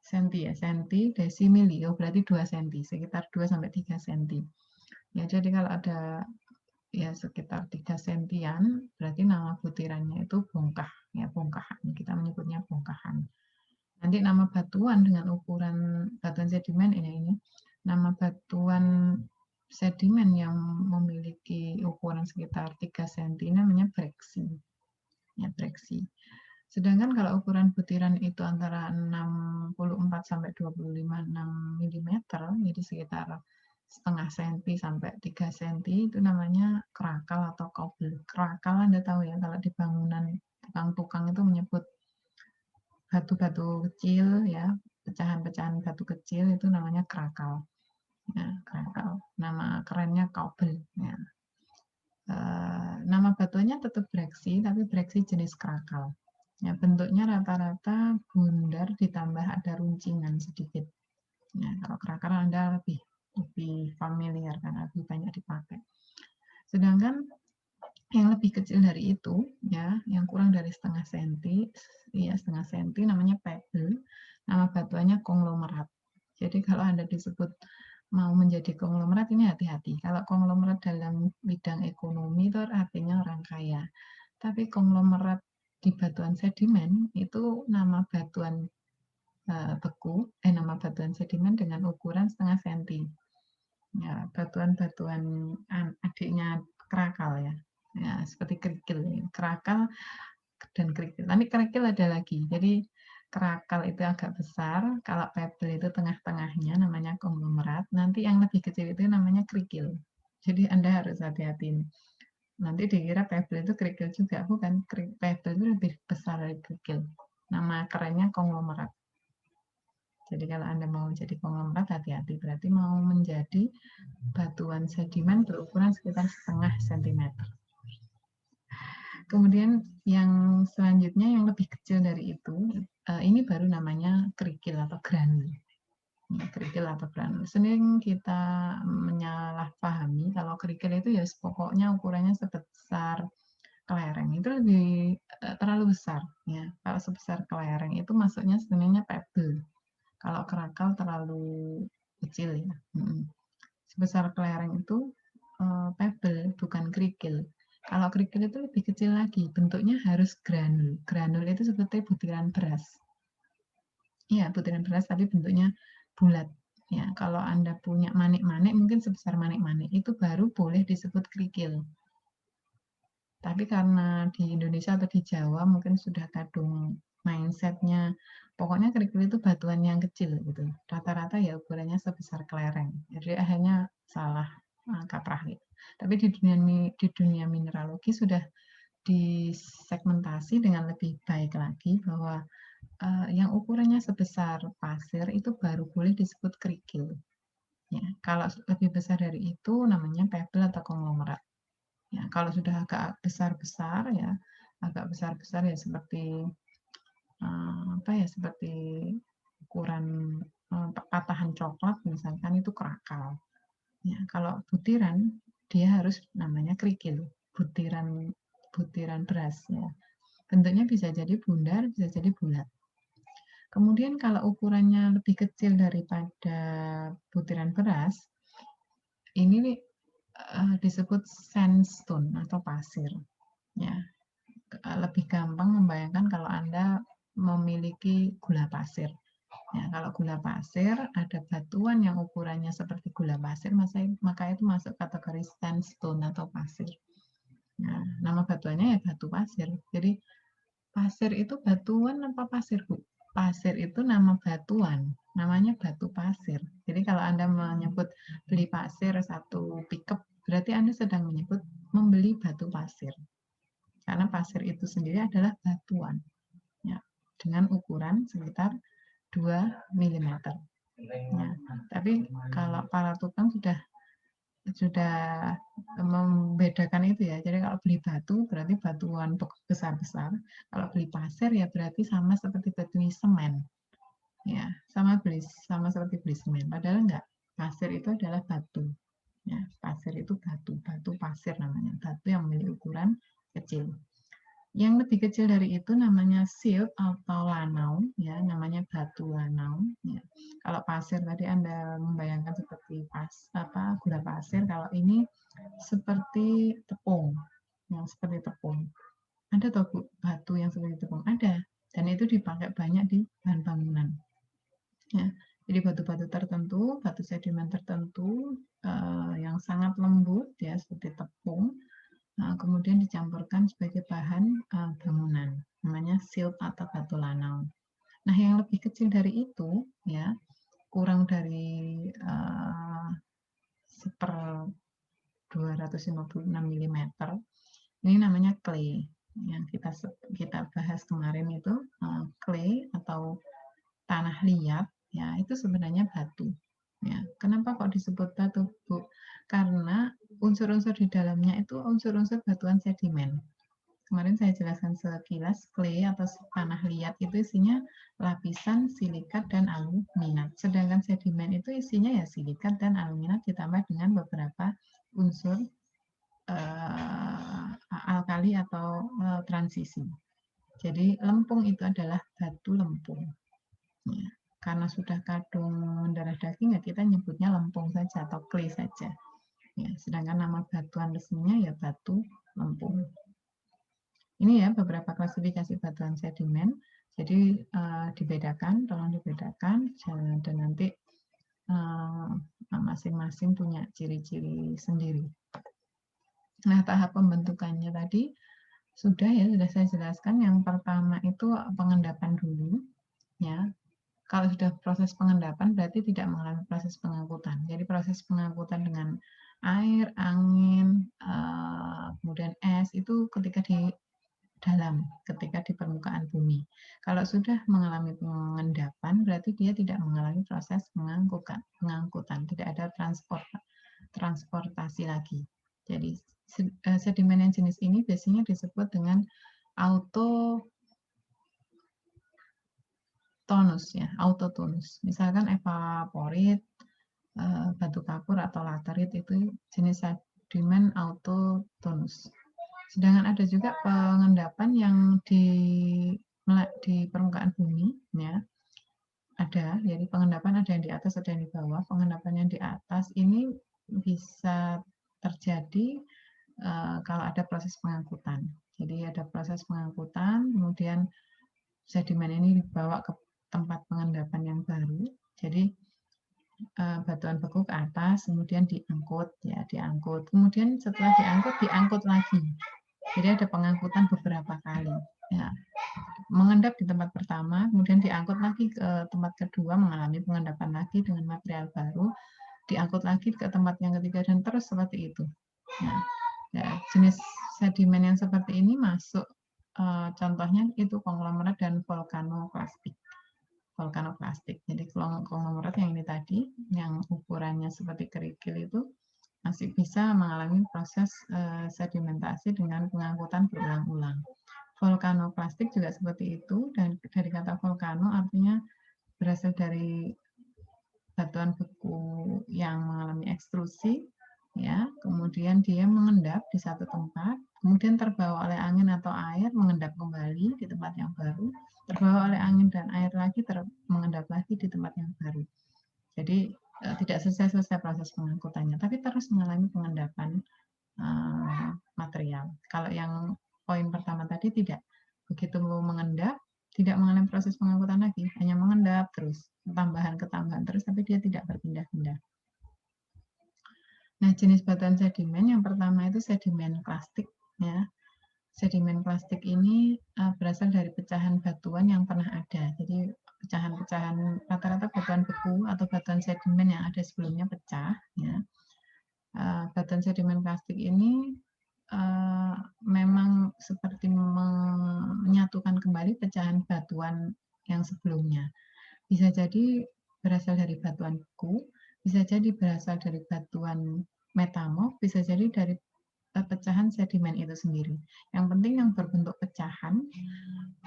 cm ya, cm desimili. Oh, berarti 2 cm, sekitar 2 sampai 3 cm. Ya, jadi kalau ada ya sekitar 3 sentian, berarti nama butirannya itu bongkah, ya bongkahan. Kita menyebutnya bongkahan. Nanti nama batuan dengan ukuran batuan sedimen ini nama batuan sedimen yang memiliki ukuran sekitar 3 cm namanya breksi. Ya, breksi. Sedangkan kalau ukuran butiran itu antara 64 sampai 25 mm, jadi sekitar setengah senti sampai 3 senti, itu namanya krakal atau kobel. Krakal Anda tahu ya, kalau di bangunan tukang-tukang itu menyebut batu-batu kecil ya, pecahan-pecahan batu kecil itu namanya krakal. Ya, krakal. Nama kerennya kobel. Ya. Nama batuannya tetap breksi, tapi breksi jenis krakal. Ya, bentuknya rata-rata bundar ditambah ada runcingan sedikit. Ya, kalau krakal Anda lebih familiar karena lebih banyak dipakai. Sedangkan yang lebih kecil dari itu, ya, yang kurang dari setengah senti, ya setengah senti, namanya pebble. Nama batuannya konglomerat. Jadi kalau Anda disebut mau menjadi konglomerat ini hati-hati. Kalau konglomerat dalam bidang ekonomi itu artinya orang kaya. Tapi konglomerat di batuan sedimen itu nama batuan beku, nama batuan sedimen dengan ukuran setengah senti. Ya, batuan-batuan adiknya krakal ya. Ya, seperti kerikil. Krakal dan kerikil. Nanti kerikil ada lagi. Jadi krakal itu agak besar, kalau pebble itu tengah-tengahnya namanya konglomerat, nanti yang lebih kecil itu namanya kerikil. Jadi Anda harus hati-hati. Nanti dikira pebble itu kerikil juga, bukan. Pebble itu lebih besar dari kerikil. Nama kerennya konglomerat. Jadi kalau Anda mau jadi konglomerat, hati-hati. Berarti mau menjadi batuan sedimen berukuran sekitar setengah sentimeter. Kemudian yang selanjutnya yang lebih kecil dari itu, ini baru namanya kerikil atau granul. Kerikil atau granul. Sering kita menyalahpahami kalau kerikil itu ya pokoknya ukurannya sebesar kelereng. Itu lebih terlalu besar. Ya. Kalau sebesar kelereng itu masuknya sebenarnya pebble. Kalau krakal terlalu kecil ya. Sebesar kelereng itu pebble, bukan kerikil. Kalau kerikil itu lebih kecil lagi, bentuknya harus granul. Granul itu seperti butiran beras. Iya, butiran beras tapi bentuknya bulat. Ya, kalau Anda punya manik-manik mungkin sebesar manik-manik itu baru boleh disebut kerikil. Tapi karena di Indonesia atau di Jawa mungkin sudah kadung mindsetnya, pokoknya kerikil itu batuan yang kecil gitu. Rata-rata ya ukurannya sebesar kelereng. Jadi akhirnya salah kaprah gitu. Tapi di dunia mineralogi sudah disegmentasi dengan lebih baik lagi bahwa yang ukurannya sebesar pasir itu baru boleh disebut kerikil. Ya, kalau lebih besar dari itu namanya pebble atau konglomerat. Ya, kalau sudah agak besar-besar ya, agak besar-besar ya seperti apa ya, seperti ukuran patahan coklat misalkan itu krakal. Ya, kalau butiran dia harus namanya kerikil, butiran beras ya. Bentuknya bisa jadi bundar, bisa jadi bulat. Kemudian kalau ukurannya lebih kecil daripada butiran beras, ini disebut sandstone atau pasir. Ya, lebih gampang membayangkan kalau Anda memiliki gula pasir. Ya, kalau gula pasir ada batuan yang ukurannya seperti gula pasir, maka itu masuk kategori sandstone atau pasir. Nah, nama batuannya ya batu pasir. Jadi pasir itu batuan apa pasir, Bu? Pasir itu nama batuan, namanya batu pasir. Jadi kalau Anda menyebut beli pasir 1 pickup, berarti Anda sedang menyebut membeli batu pasir. Karena pasir itu sendiri adalah batuan. Ya, dengan ukuran sekitar 2 mm. Ya, tapi kalau para tukang sudah membedakan itu ya. Jadi kalau beli batu berarti batuan besar-besar. Kalau beli pasir ya berarti sama seperti beli semen. Ya, sama seperti beli semen. Padahal enggak. Pasir itu adalah batu. Ya, pasir itu batu pasir namanya, batu yang memiliki ukuran kecil. Yang lebih kecil dari itu namanya silt atau lanau, ya, namanya batu lanau. Ya. Kalau pasir tadi Anda membayangkan seperti gula pasir, kalau ini seperti tepung, yang seperti tepung. Ada tahu batu yang seperti tepung? Ada, dan itu dipakai banyak di bahan bangunan. Ya. Jadi batu-batu tertentu, batu sedimen tertentu yang sangat lembut, ya, seperti tepung. Kemudian dicampurkan sebagai bahan bangunan, namanya silt atau batu lanau. Nah, yang lebih kecil dari itu, ya, kurang dari 1/256 mm, ini namanya clay. Yang kita bahas kemarin itu clay atau tanah liat, ya, itu sebenarnya batu. Ya, kenapa kok disebut batu, Bu? Karena unsur-unsur di dalamnya itu unsur-unsur batuan sedimen. Kemarin saya jelaskan sekilas, clay atau tanah liat itu isinya lapisan silikat dan aluminat. Sedangkan sedimen itu isinya ya silikat dan aluminat ditambah dengan beberapa unsur alkali atau transisi. Jadi lempung itu adalah batu lempung. Ya, karena sudah kadung mendarah daging, ya kita nyebutnya lempung saja atau clay saja. Ya, sedangkan nama batuan resminya ya batu lempung. Ini ya beberapa klasifikasi batuan sedimen. Jadi dibedakan, tolong dibedakan, dan nanti masing-masing punya ciri-ciri sendiri. Nah, tahap pembentukannya tadi sudah saya jelaskan. Yang pertama itu pengendapan dulu, ya. Kalau sudah proses pengendapan berarti tidak mengalami proses pengangkutan. Jadi proses pengangkutan dengan air, angin, kemudian es itu ketika di dalam, ketika di permukaan bumi. Kalau sudah mengalami pengendapan berarti dia tidak mengalami proses pengangkutan, tidak ada transportasi lagi. Jadi sedimen yang jenis ini biasanya disebut dengan autotonus, ya, autotonus. Misalkan evaporit, batu kapur atau laterit itu jenis sedimen autotonus. Sedangkan ada juga pengendapan yang di permukaan bumi, ya. Ada, jadi pengendapan ada yang di atas, ada yang di bawah. Pengendapan yang di atas ini bisa terjadi kalau ada proses pengangkutan. Jadi ada proses pengangkutan, kemudian sedimen ini dibawa ke tempat pengendapan yang baru. Jadi batuan beku ke atas, kemudian diangkut, ya, diangkut. Kemudian setelah diangkut lagi. Jadi ada pengangkutan beberapa kali. Ya, mengendap di tempat pertama, kemudian diangkut lagi ke tempat kedua, mengalami pengendapan lagi dengan material baru, diangkut lagi ke tempat yang ketiga, dan terus seperti itu. Ya, jenis sedimen yang seperti ini masuk, contohnya itu konglomerat dan vulkanoplastik. Jadi konglomerat yang ini tadi, yang ukurannya seperti kerikil itu, masih bisa mengalami proses sedimentasi dengan pengangkutan berulang-ulang. Vulkanoplastik juga seperti itu, dan dari kata vulkano artinya berasal dari batuan beku yang mengalami ekstrusi, ya, kemudian dia mengendap di satu tempat, kemudian terbawa oleh angin atau air, mengendap kembali di tempat yang baru, terbawa oleh angin dan air lagi, mengendap lagi di tempat yang baru. Jadi tidak selesai proses pengangkutannya, tapi terus mengalami pengendapan material. Kalau yang poin pertama tadi tidak, begitu mengendap, tidak mengalami proses pengangkutan lagi, hanya mengendap terus, ketambahan terus, tapi dia tidak berpindah-pindah. Nah, jenis batuan sedimen yang pertama itu sedimen klastik, ya. Sedimen plastik ini berasal dari pecahan batuan yang pernah ada. Jadi pecahan-pecahan rata-rata batuan beku atau batuan sedimen yang ada sebelumnya pecah, ya. Batuan sedimen plastik ini memang seperti menyatukan kembali pecahan batuan yang sebelumnya. Bisa jadi berasal dari batuan beku, bisa jadi berasal dari batuan metamorf, bisa jadi dari pecahan sedimen itu sendiri. Yang penting yang berbentuk pecahan,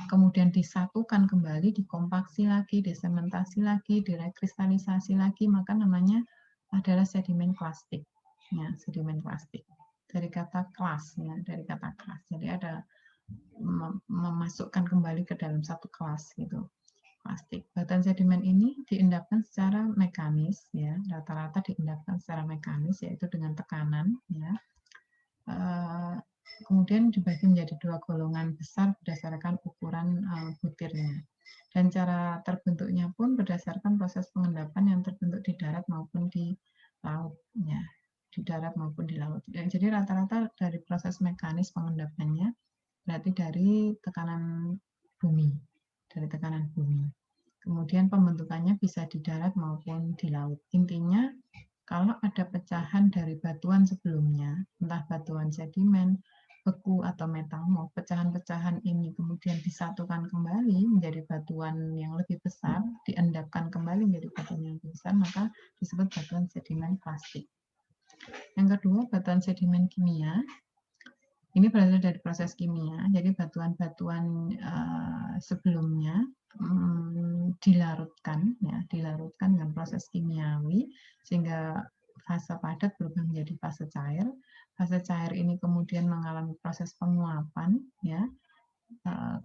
kemudian disatukan kembali, dikompaksi lagi, disementasi lagi, direkristalisasi lagi, maka namanya adalah sedimen plastik. ya, sedimen plastik. Dari kata kelas, ya, dari kata kelas. Jadi ada memasukkan kembali ke dalam satu kelas gitu. Plastik. Batuan sedimen ini diendapkan secara mekanis, ya, rata-rata diendapkan secara mekanis, yaitu dengan tekanan, ya. Kemudian dibagi menjadi dua golongan besar berdasarkan ukuran butirnya. Dan cara terbentuknya pun berdasarkan proses pengendapan yang terbentuk di darat maupun di laut, ya, di darat maupun di laut. Jadi rata-rata dari proses mekanis pengendapannya berarti dari tekanan bumi, dari tekanan bumi. Kemudian pembentukannya bisa di darat maupun di laut. Intinya kalau ada pecahan dari batuan sebelumnya, entah batuan sedimen, beku atau metamorf, pecahan-pecahan ini kemudian disatukan kembali menjadi batuan yang lebih besar, diendapkan kembali menjadi batuan yang lebih besar, maka disebut batuan sedimen plastik. Yang kedua, batuan sedimen kimia. Ini berasal dari proses kimia, jadi batuan-batuan sebelumnya dilarutkan, ya, dilarutkan dengan proses kimiawi sehingga fase padat berubah menjadi fase cair. Fase cair ini kemudian mengalami proses penguapan, ya.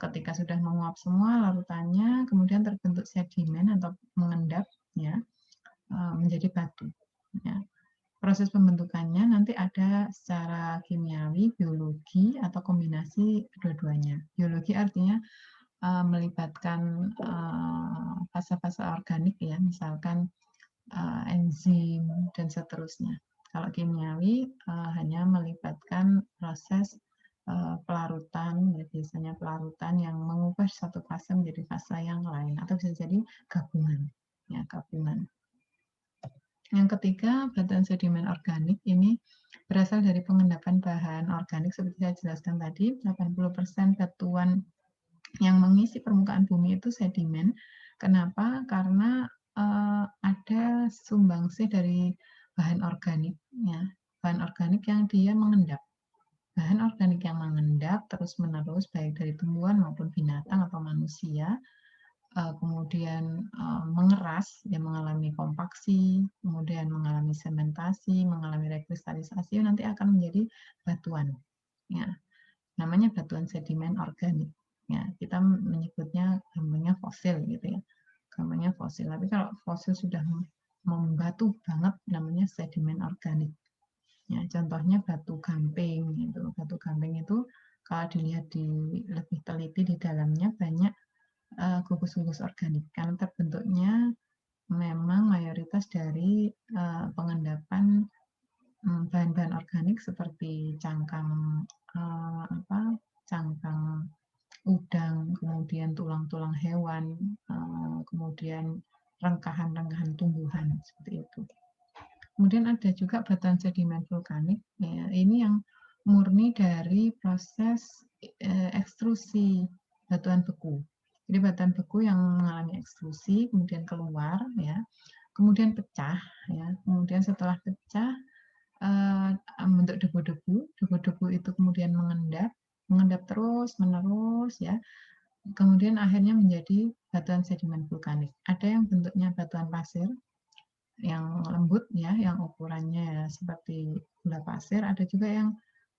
Ketika sudah menguap semua larutannya, kemudian terbentuk sedimen atau mengendap, ya, menjadi batu. Ya. Proses pembentukannya nanti ada secara kimiawi, biologi, atau kombinasi dua-duanya. Biologi artinya melibatkan fase-fase organik, ya, misalkan enzim dan seterusnya. Kalau kimiawi hanya melibatkan proses pelarutan, ya, biasanya pelarutan yang mengubah satu fase menjadi fase yang lain, atau bisa jadi gabungan, ya, gabungan. Yang ketiga, batuan sedimen organik ini berasal dari pengendapan bahan organik seperti saya jelaskan tadi. 80% batuan yang mengisi permukaan bumi itu sedimen. Kenapa? Karena ada sumbangsih dari bahan organik, ya. Bahan organik yang dia mengendap. Bahan organik yang mengendap terus-menerus baik dari tumbuhan maupun binatang atau manusia, kemudian mengeras, ya, mengalami kompaksi, kemudian mengalami sementasi, mengalami rekristalisasi, nanti akan menjadi batuan, ya, namanya batuan sedimen organik, ya. Kita menyebutnya gampangnya fosil gitu, ya, gampangnya fosil. Tapi kalau fosil sudah membatu banget namanya sedimen organik, ya. Contohnya batu gamping gitu. Batu gamping itu kalau dilihat lebih teliti di dalamnya banyak gugus-gugus organik, karena terbentuknya memang mayoritas dari pengendapan bahan-bahan organik seperti cangkang cangkang udang, kemudian tulang-tulang hewan, kemudian rengkahan-rengkahan tumbuhan seperti itu. Kemudian ada juga batuan sedimen vulkanik, ya, ini yang murni dari proses ekstrusi batuan beku. Jadi batuan beku yang mengalami ekstrusi kemudian keluar, ya, kemudian pecah, ya, kemudian setelah pecah membentuk debu-debu. Debu-debu itu kemudian mengendap terus menerus, ya, kemudian akhirnya menjadi batuan sedimen vulkanik. Ada yang bentuknya batuan pasir yang lembut, ya, yang ukurannya ya seperti gula pasir. Ada juga yang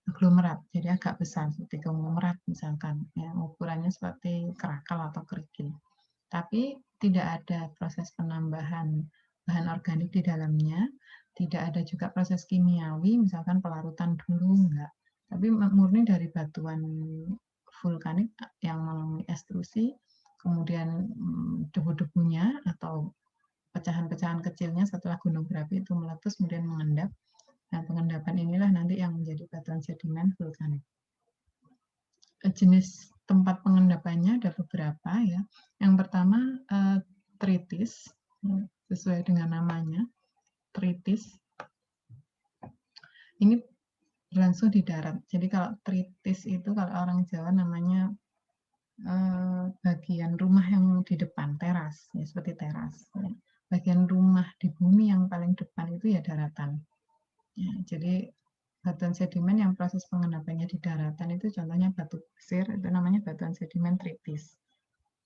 aglomerat, jadi agak besar seperti konglomerat misalkan, yang ukurannya seperti kerakal atau kerikil. Tapi tidak ada proses penambahan bahan organik di dalamnya, tidak ada juga proses kimiawi, misalkan pelarutan dulu, enggak. Tapi murni dari batuan vulkanik yang mengalami ekstrusi, kemudian debu-debunya atau pecahan-pecahan kecilnya setelah gunung berapi itu meletus kemudian mengendap. Nah, pengendapan inilah nanti yang menjadi batuan sedimen vulkanik. Jenis tempat pengendapannya ada beberapa, ya. Yang pertama tritis, sesuai dengan namanya, tritis. Ini berlangsung di darat. Jadi kalau tritis itu kalau orang Jawa namanya bagian rumah yang di depan, teras, ya, seperti teras. Ya. Bagian rumah di bumi yang paling depan itu ya daratan. Ya, jadi batuan sedimen yang proses pengendapannya di daratan itu contohnya batu pasir, itu namanya batuan sedimen tritis.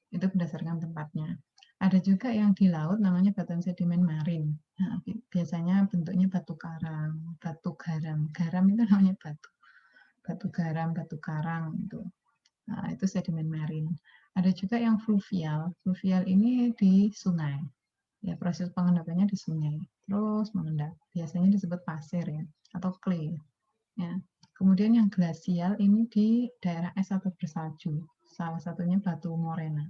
Itu berdasarkan tempatnya. Ada juga yang di laut namanya batuan sedimen marin. Nah, biasanya bentuknya batu karang, batu garam. Garam itu namanya batu. Batu garam, batu karang itu. Nah, itu sedimen marin. Ada juga yang fluvial. Fluvial ini di sungai. Ya, proses pengendapannya di sungai. Terus mengendap. Biasanya disebut pasir ya, atau clay. Ya. Kemudian yang glasial ini di daerah es atau bersalju. Salah satunya batu morena.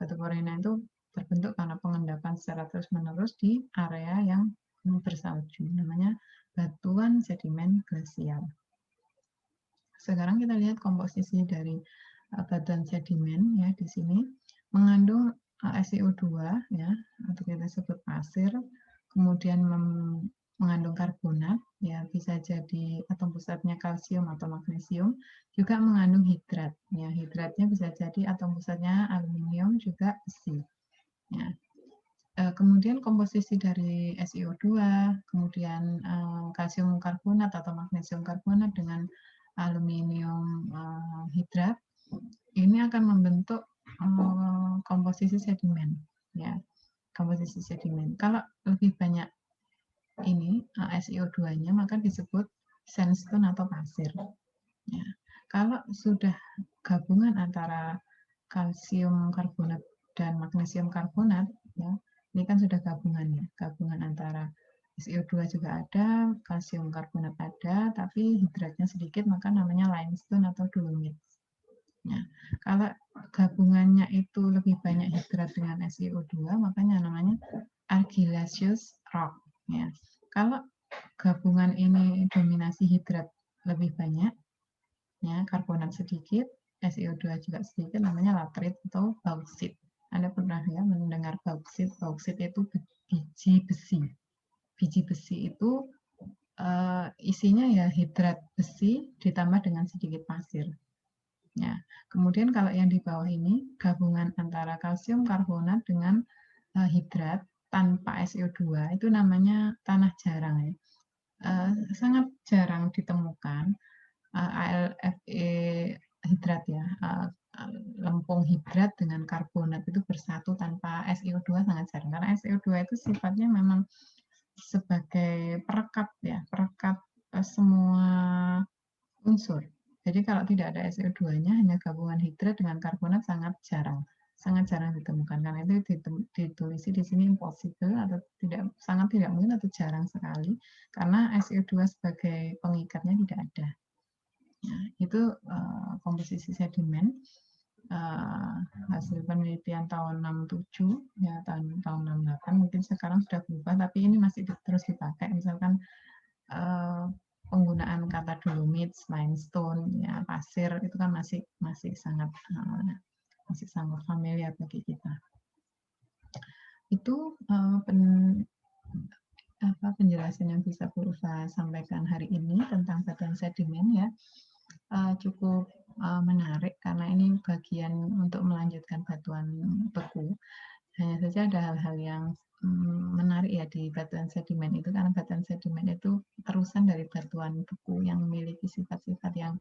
Batu morena itu terbentuk karena pengendapan secara terus-menerus di area yang bersalju. Namanya batuan sedimen glasial. Sekarang kita lihat komposisi dari batuan sedimen ya di sini mengandung SiO2 ya, atau kita sebut pasir, kemudian mengandung karbonat ya, bisa jadi atom pusatnya kalsium atau magnesium, juga mengandung hidrat ya, hidratnya bisa jadi atom pusatnya aluminium juga besi ya. Kemudian komposisi dari SiO2, kemudian kalsium karbonat atau magnesium karbonat dengan aluminium hidrat, ini akan membentuk komposisi sedimen, ya, komposisi sedimen. Kalau lebih banyak ini SiO2-nya, maka disebut sandstone atau pasir. Ya. Kalau sudah gabungan antara kalsium karbonat dan magnesium karbonat, ya, ini kan sudah gabungannya, gabungan antara SiO2 juga ada, kalsium karbonat ada, tapi hidratnya sedikit, maka namanya limestone atau dolomit. Ya. Kalau gabungannya itu lebih banyak hidrat dengan SiO2, makanya namanya argillaceous rock. Ya. Kalau gabungan ini dominasi hidrat lebih banyak, ya, karbonat sedikit, SiO2 juga sedikit, namanya latrit atau bauksit. Anda pernah ya mendengar bauksit? Bauksit itu biji besi. Biji besi itu isinya ya hidrat besi ditambah dengan sedikit pasir. Ya. Kemudian kalau yang di bawah ini gabungan antara kalsium karbonat dengan hidrat tanpa SiO2 itu namanya tanah jarang ya. Sangat jarang ditemukan ALFE hidrat ya, lempung hidrat dengan karbonat itu bersatu tanpa SiO2 sangat jarang, karena SiO2 itu sifatnya memang sebagai perekat ya, perekat semua unsur. Jadi kalau tidak ada SiO2-nya, hanya gabungan hidrat dengan karbonat sangat jarang ditemukan. Karena itu ditulis di sini impossible atau sangat tidak mungkin atau jarang sekali, karena SiO2 sebagai pengikatnya tidak ada. Ya, itu komposisi sedimen hasil penelitian tahun 67 ya, tahun 68, mungkin sekarang sudah berubah, tapi ini masih terus dipakai. Misalkan penggunaan kata dolomit, limestone, ya, pasir itu kan masih sangat familiar bagi kita. Itu penjelasan yang bisa Bu Ulfa sampaikan hari ini tentang batuan sedimen ya. Cukup menarik karena ini bagian untuk melanjutkan batuan beku. Hanya saja ada hal-hal yang menarik ya di batuan sedimen itu, karena batuan sedimen itu terusan dari batuan beku yang memiliki sifat-sifat yang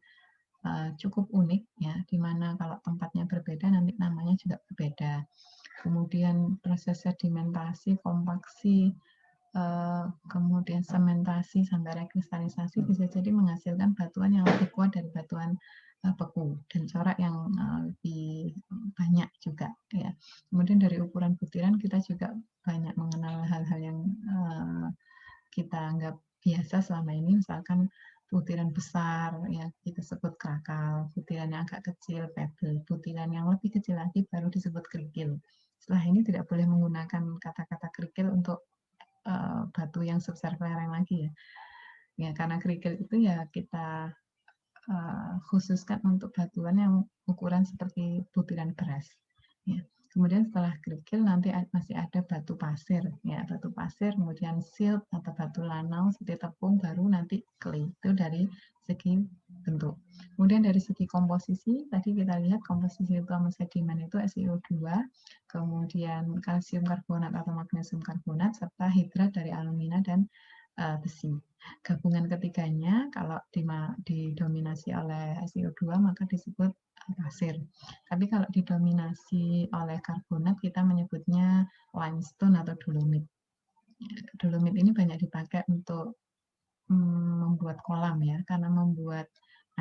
cukup unik ya, di mana kalau tempatnya berbeda nanti namanya juga berbeda. Kemudian proses sedimentasi, kompaksi, kemudian sementasi sampai rekristalisasi bisa jadi menghasilkan batuan yang lebih kuat dari batuan beku dan corak yang lebih banyak juga ya. Kemudian dari ukuran butiran kita juga banyak mengenal hal-hal yang kita anggap biasa selama ini, misalkan butiran besar ya kita sebut krakal, butiran yang agak kecil pebble, butiran yang lebih kecil lagi baru disebut kerikil. Setelah ini tidak boleh menggunakan kata-kata kerikil untuk batu yang sebesar kelereng lagi ya. Ya, karena kerikil itu ya kita khususkan untuk batuan yang ukuran seperti butiran beras. Ya. Kemudian setelah kerikil nanti masih ada batu pasir, ya, batu pasir, kemudian silt atau batu lanau seperti tepung, baru nanti clay. Itu dari segi bentuk. Kemudian dari segi komposisi, tadi kita lihat komposisi utama sedimen itu SiO2, kemudian kalsium karbonat atau magnesium karbonat, serta hidrat dari alumina dan besi. Gabungan ketiganya kalau didominasi oleh SiO2 maka disebut pasir. Tapi kalau didominasi oleh karbonat kita menyebutnya limestone atau dolomit. Dolomit ini banyak dipakai untuk membuat kolam ya, karena membuat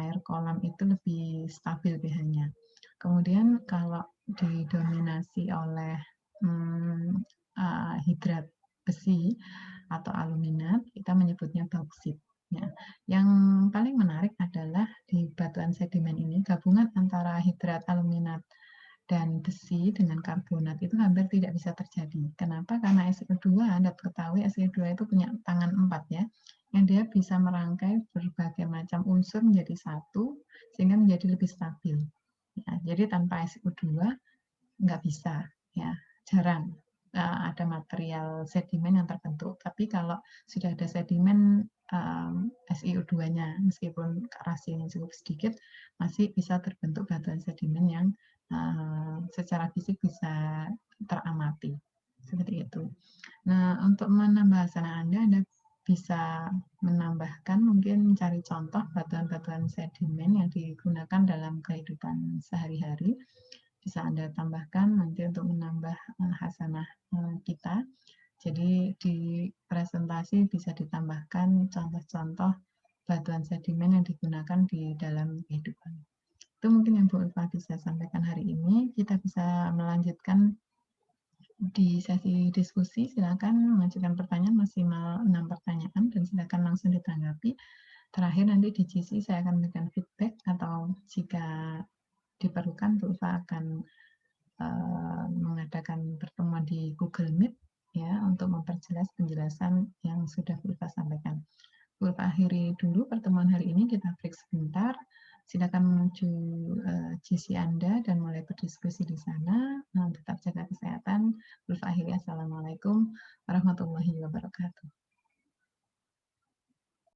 air kolam itu lebih stabil pH-nya. Kemudian kalau didominasi oleh hidrat besi atau aluminat, kita menyebutnya bauksit. Ya. Yang paling menarik adalah di batuan sedimen ini gabungan antara hidrat aluminat dan besi dengan karbonat itu hampir tidak bisa terjadi. Kenapa? Karena SiO2, Anda ketahui SiO2 itu punya tangan 4 ya, yang dia bisa merangkai berbagai macam unsur menjadi satu, sehingga menjadi lebih stabil. Ya, jadi tanpa SiO2 nggak bisa, ya jarang ada material sedimen yang terbentuk. Tapi kalau sudah ada sedimen SiO2-nya, meskipun rasionya cukup sedikit, masih bisa terbentuk batuan sedimen yang secara fisik bisa teramati. Seperti itu. Nah, untuk menambah hasanah Anda bisa menambahkan, mungkin mencari contoh batuan-batuan sedimen yang digunakan dalam kehidupan sehari-hari. Bisa Anda tambahkan nanti untuk menambah hasanah kita. Jadi di presentasi bisa ditambahkan contoh-contoh batuan sedimen yang digunakan di dalam kehidupan. Itu mungkin yang Bu Ulfa bisa sampaikan hari ini. Kita bisa melanjutkan di sesi diskusi. Silakan mengajukan pertanyaan, maksimal 6 pertanyaan, dan silakan langsung ditanggapi. Terakhir nanti di GC saya akan memberikan feedback, atau jika diperlukan Bu Ulfa akan mengadakan pertemuan di Google Meet ya untuk memperjelas penjelasan yang sudah Bu Ulfa sampaikan. Bu Ulfa akhiri dulu pertemuan hari ini, kita break sebentar. Silakan menuju GC Anda dan mulai berdiskusi di sana. Tetap jaga kesehatan. Bu Ulfa akhiri, Assalamualaikum warahmatullahi wabarakatuh.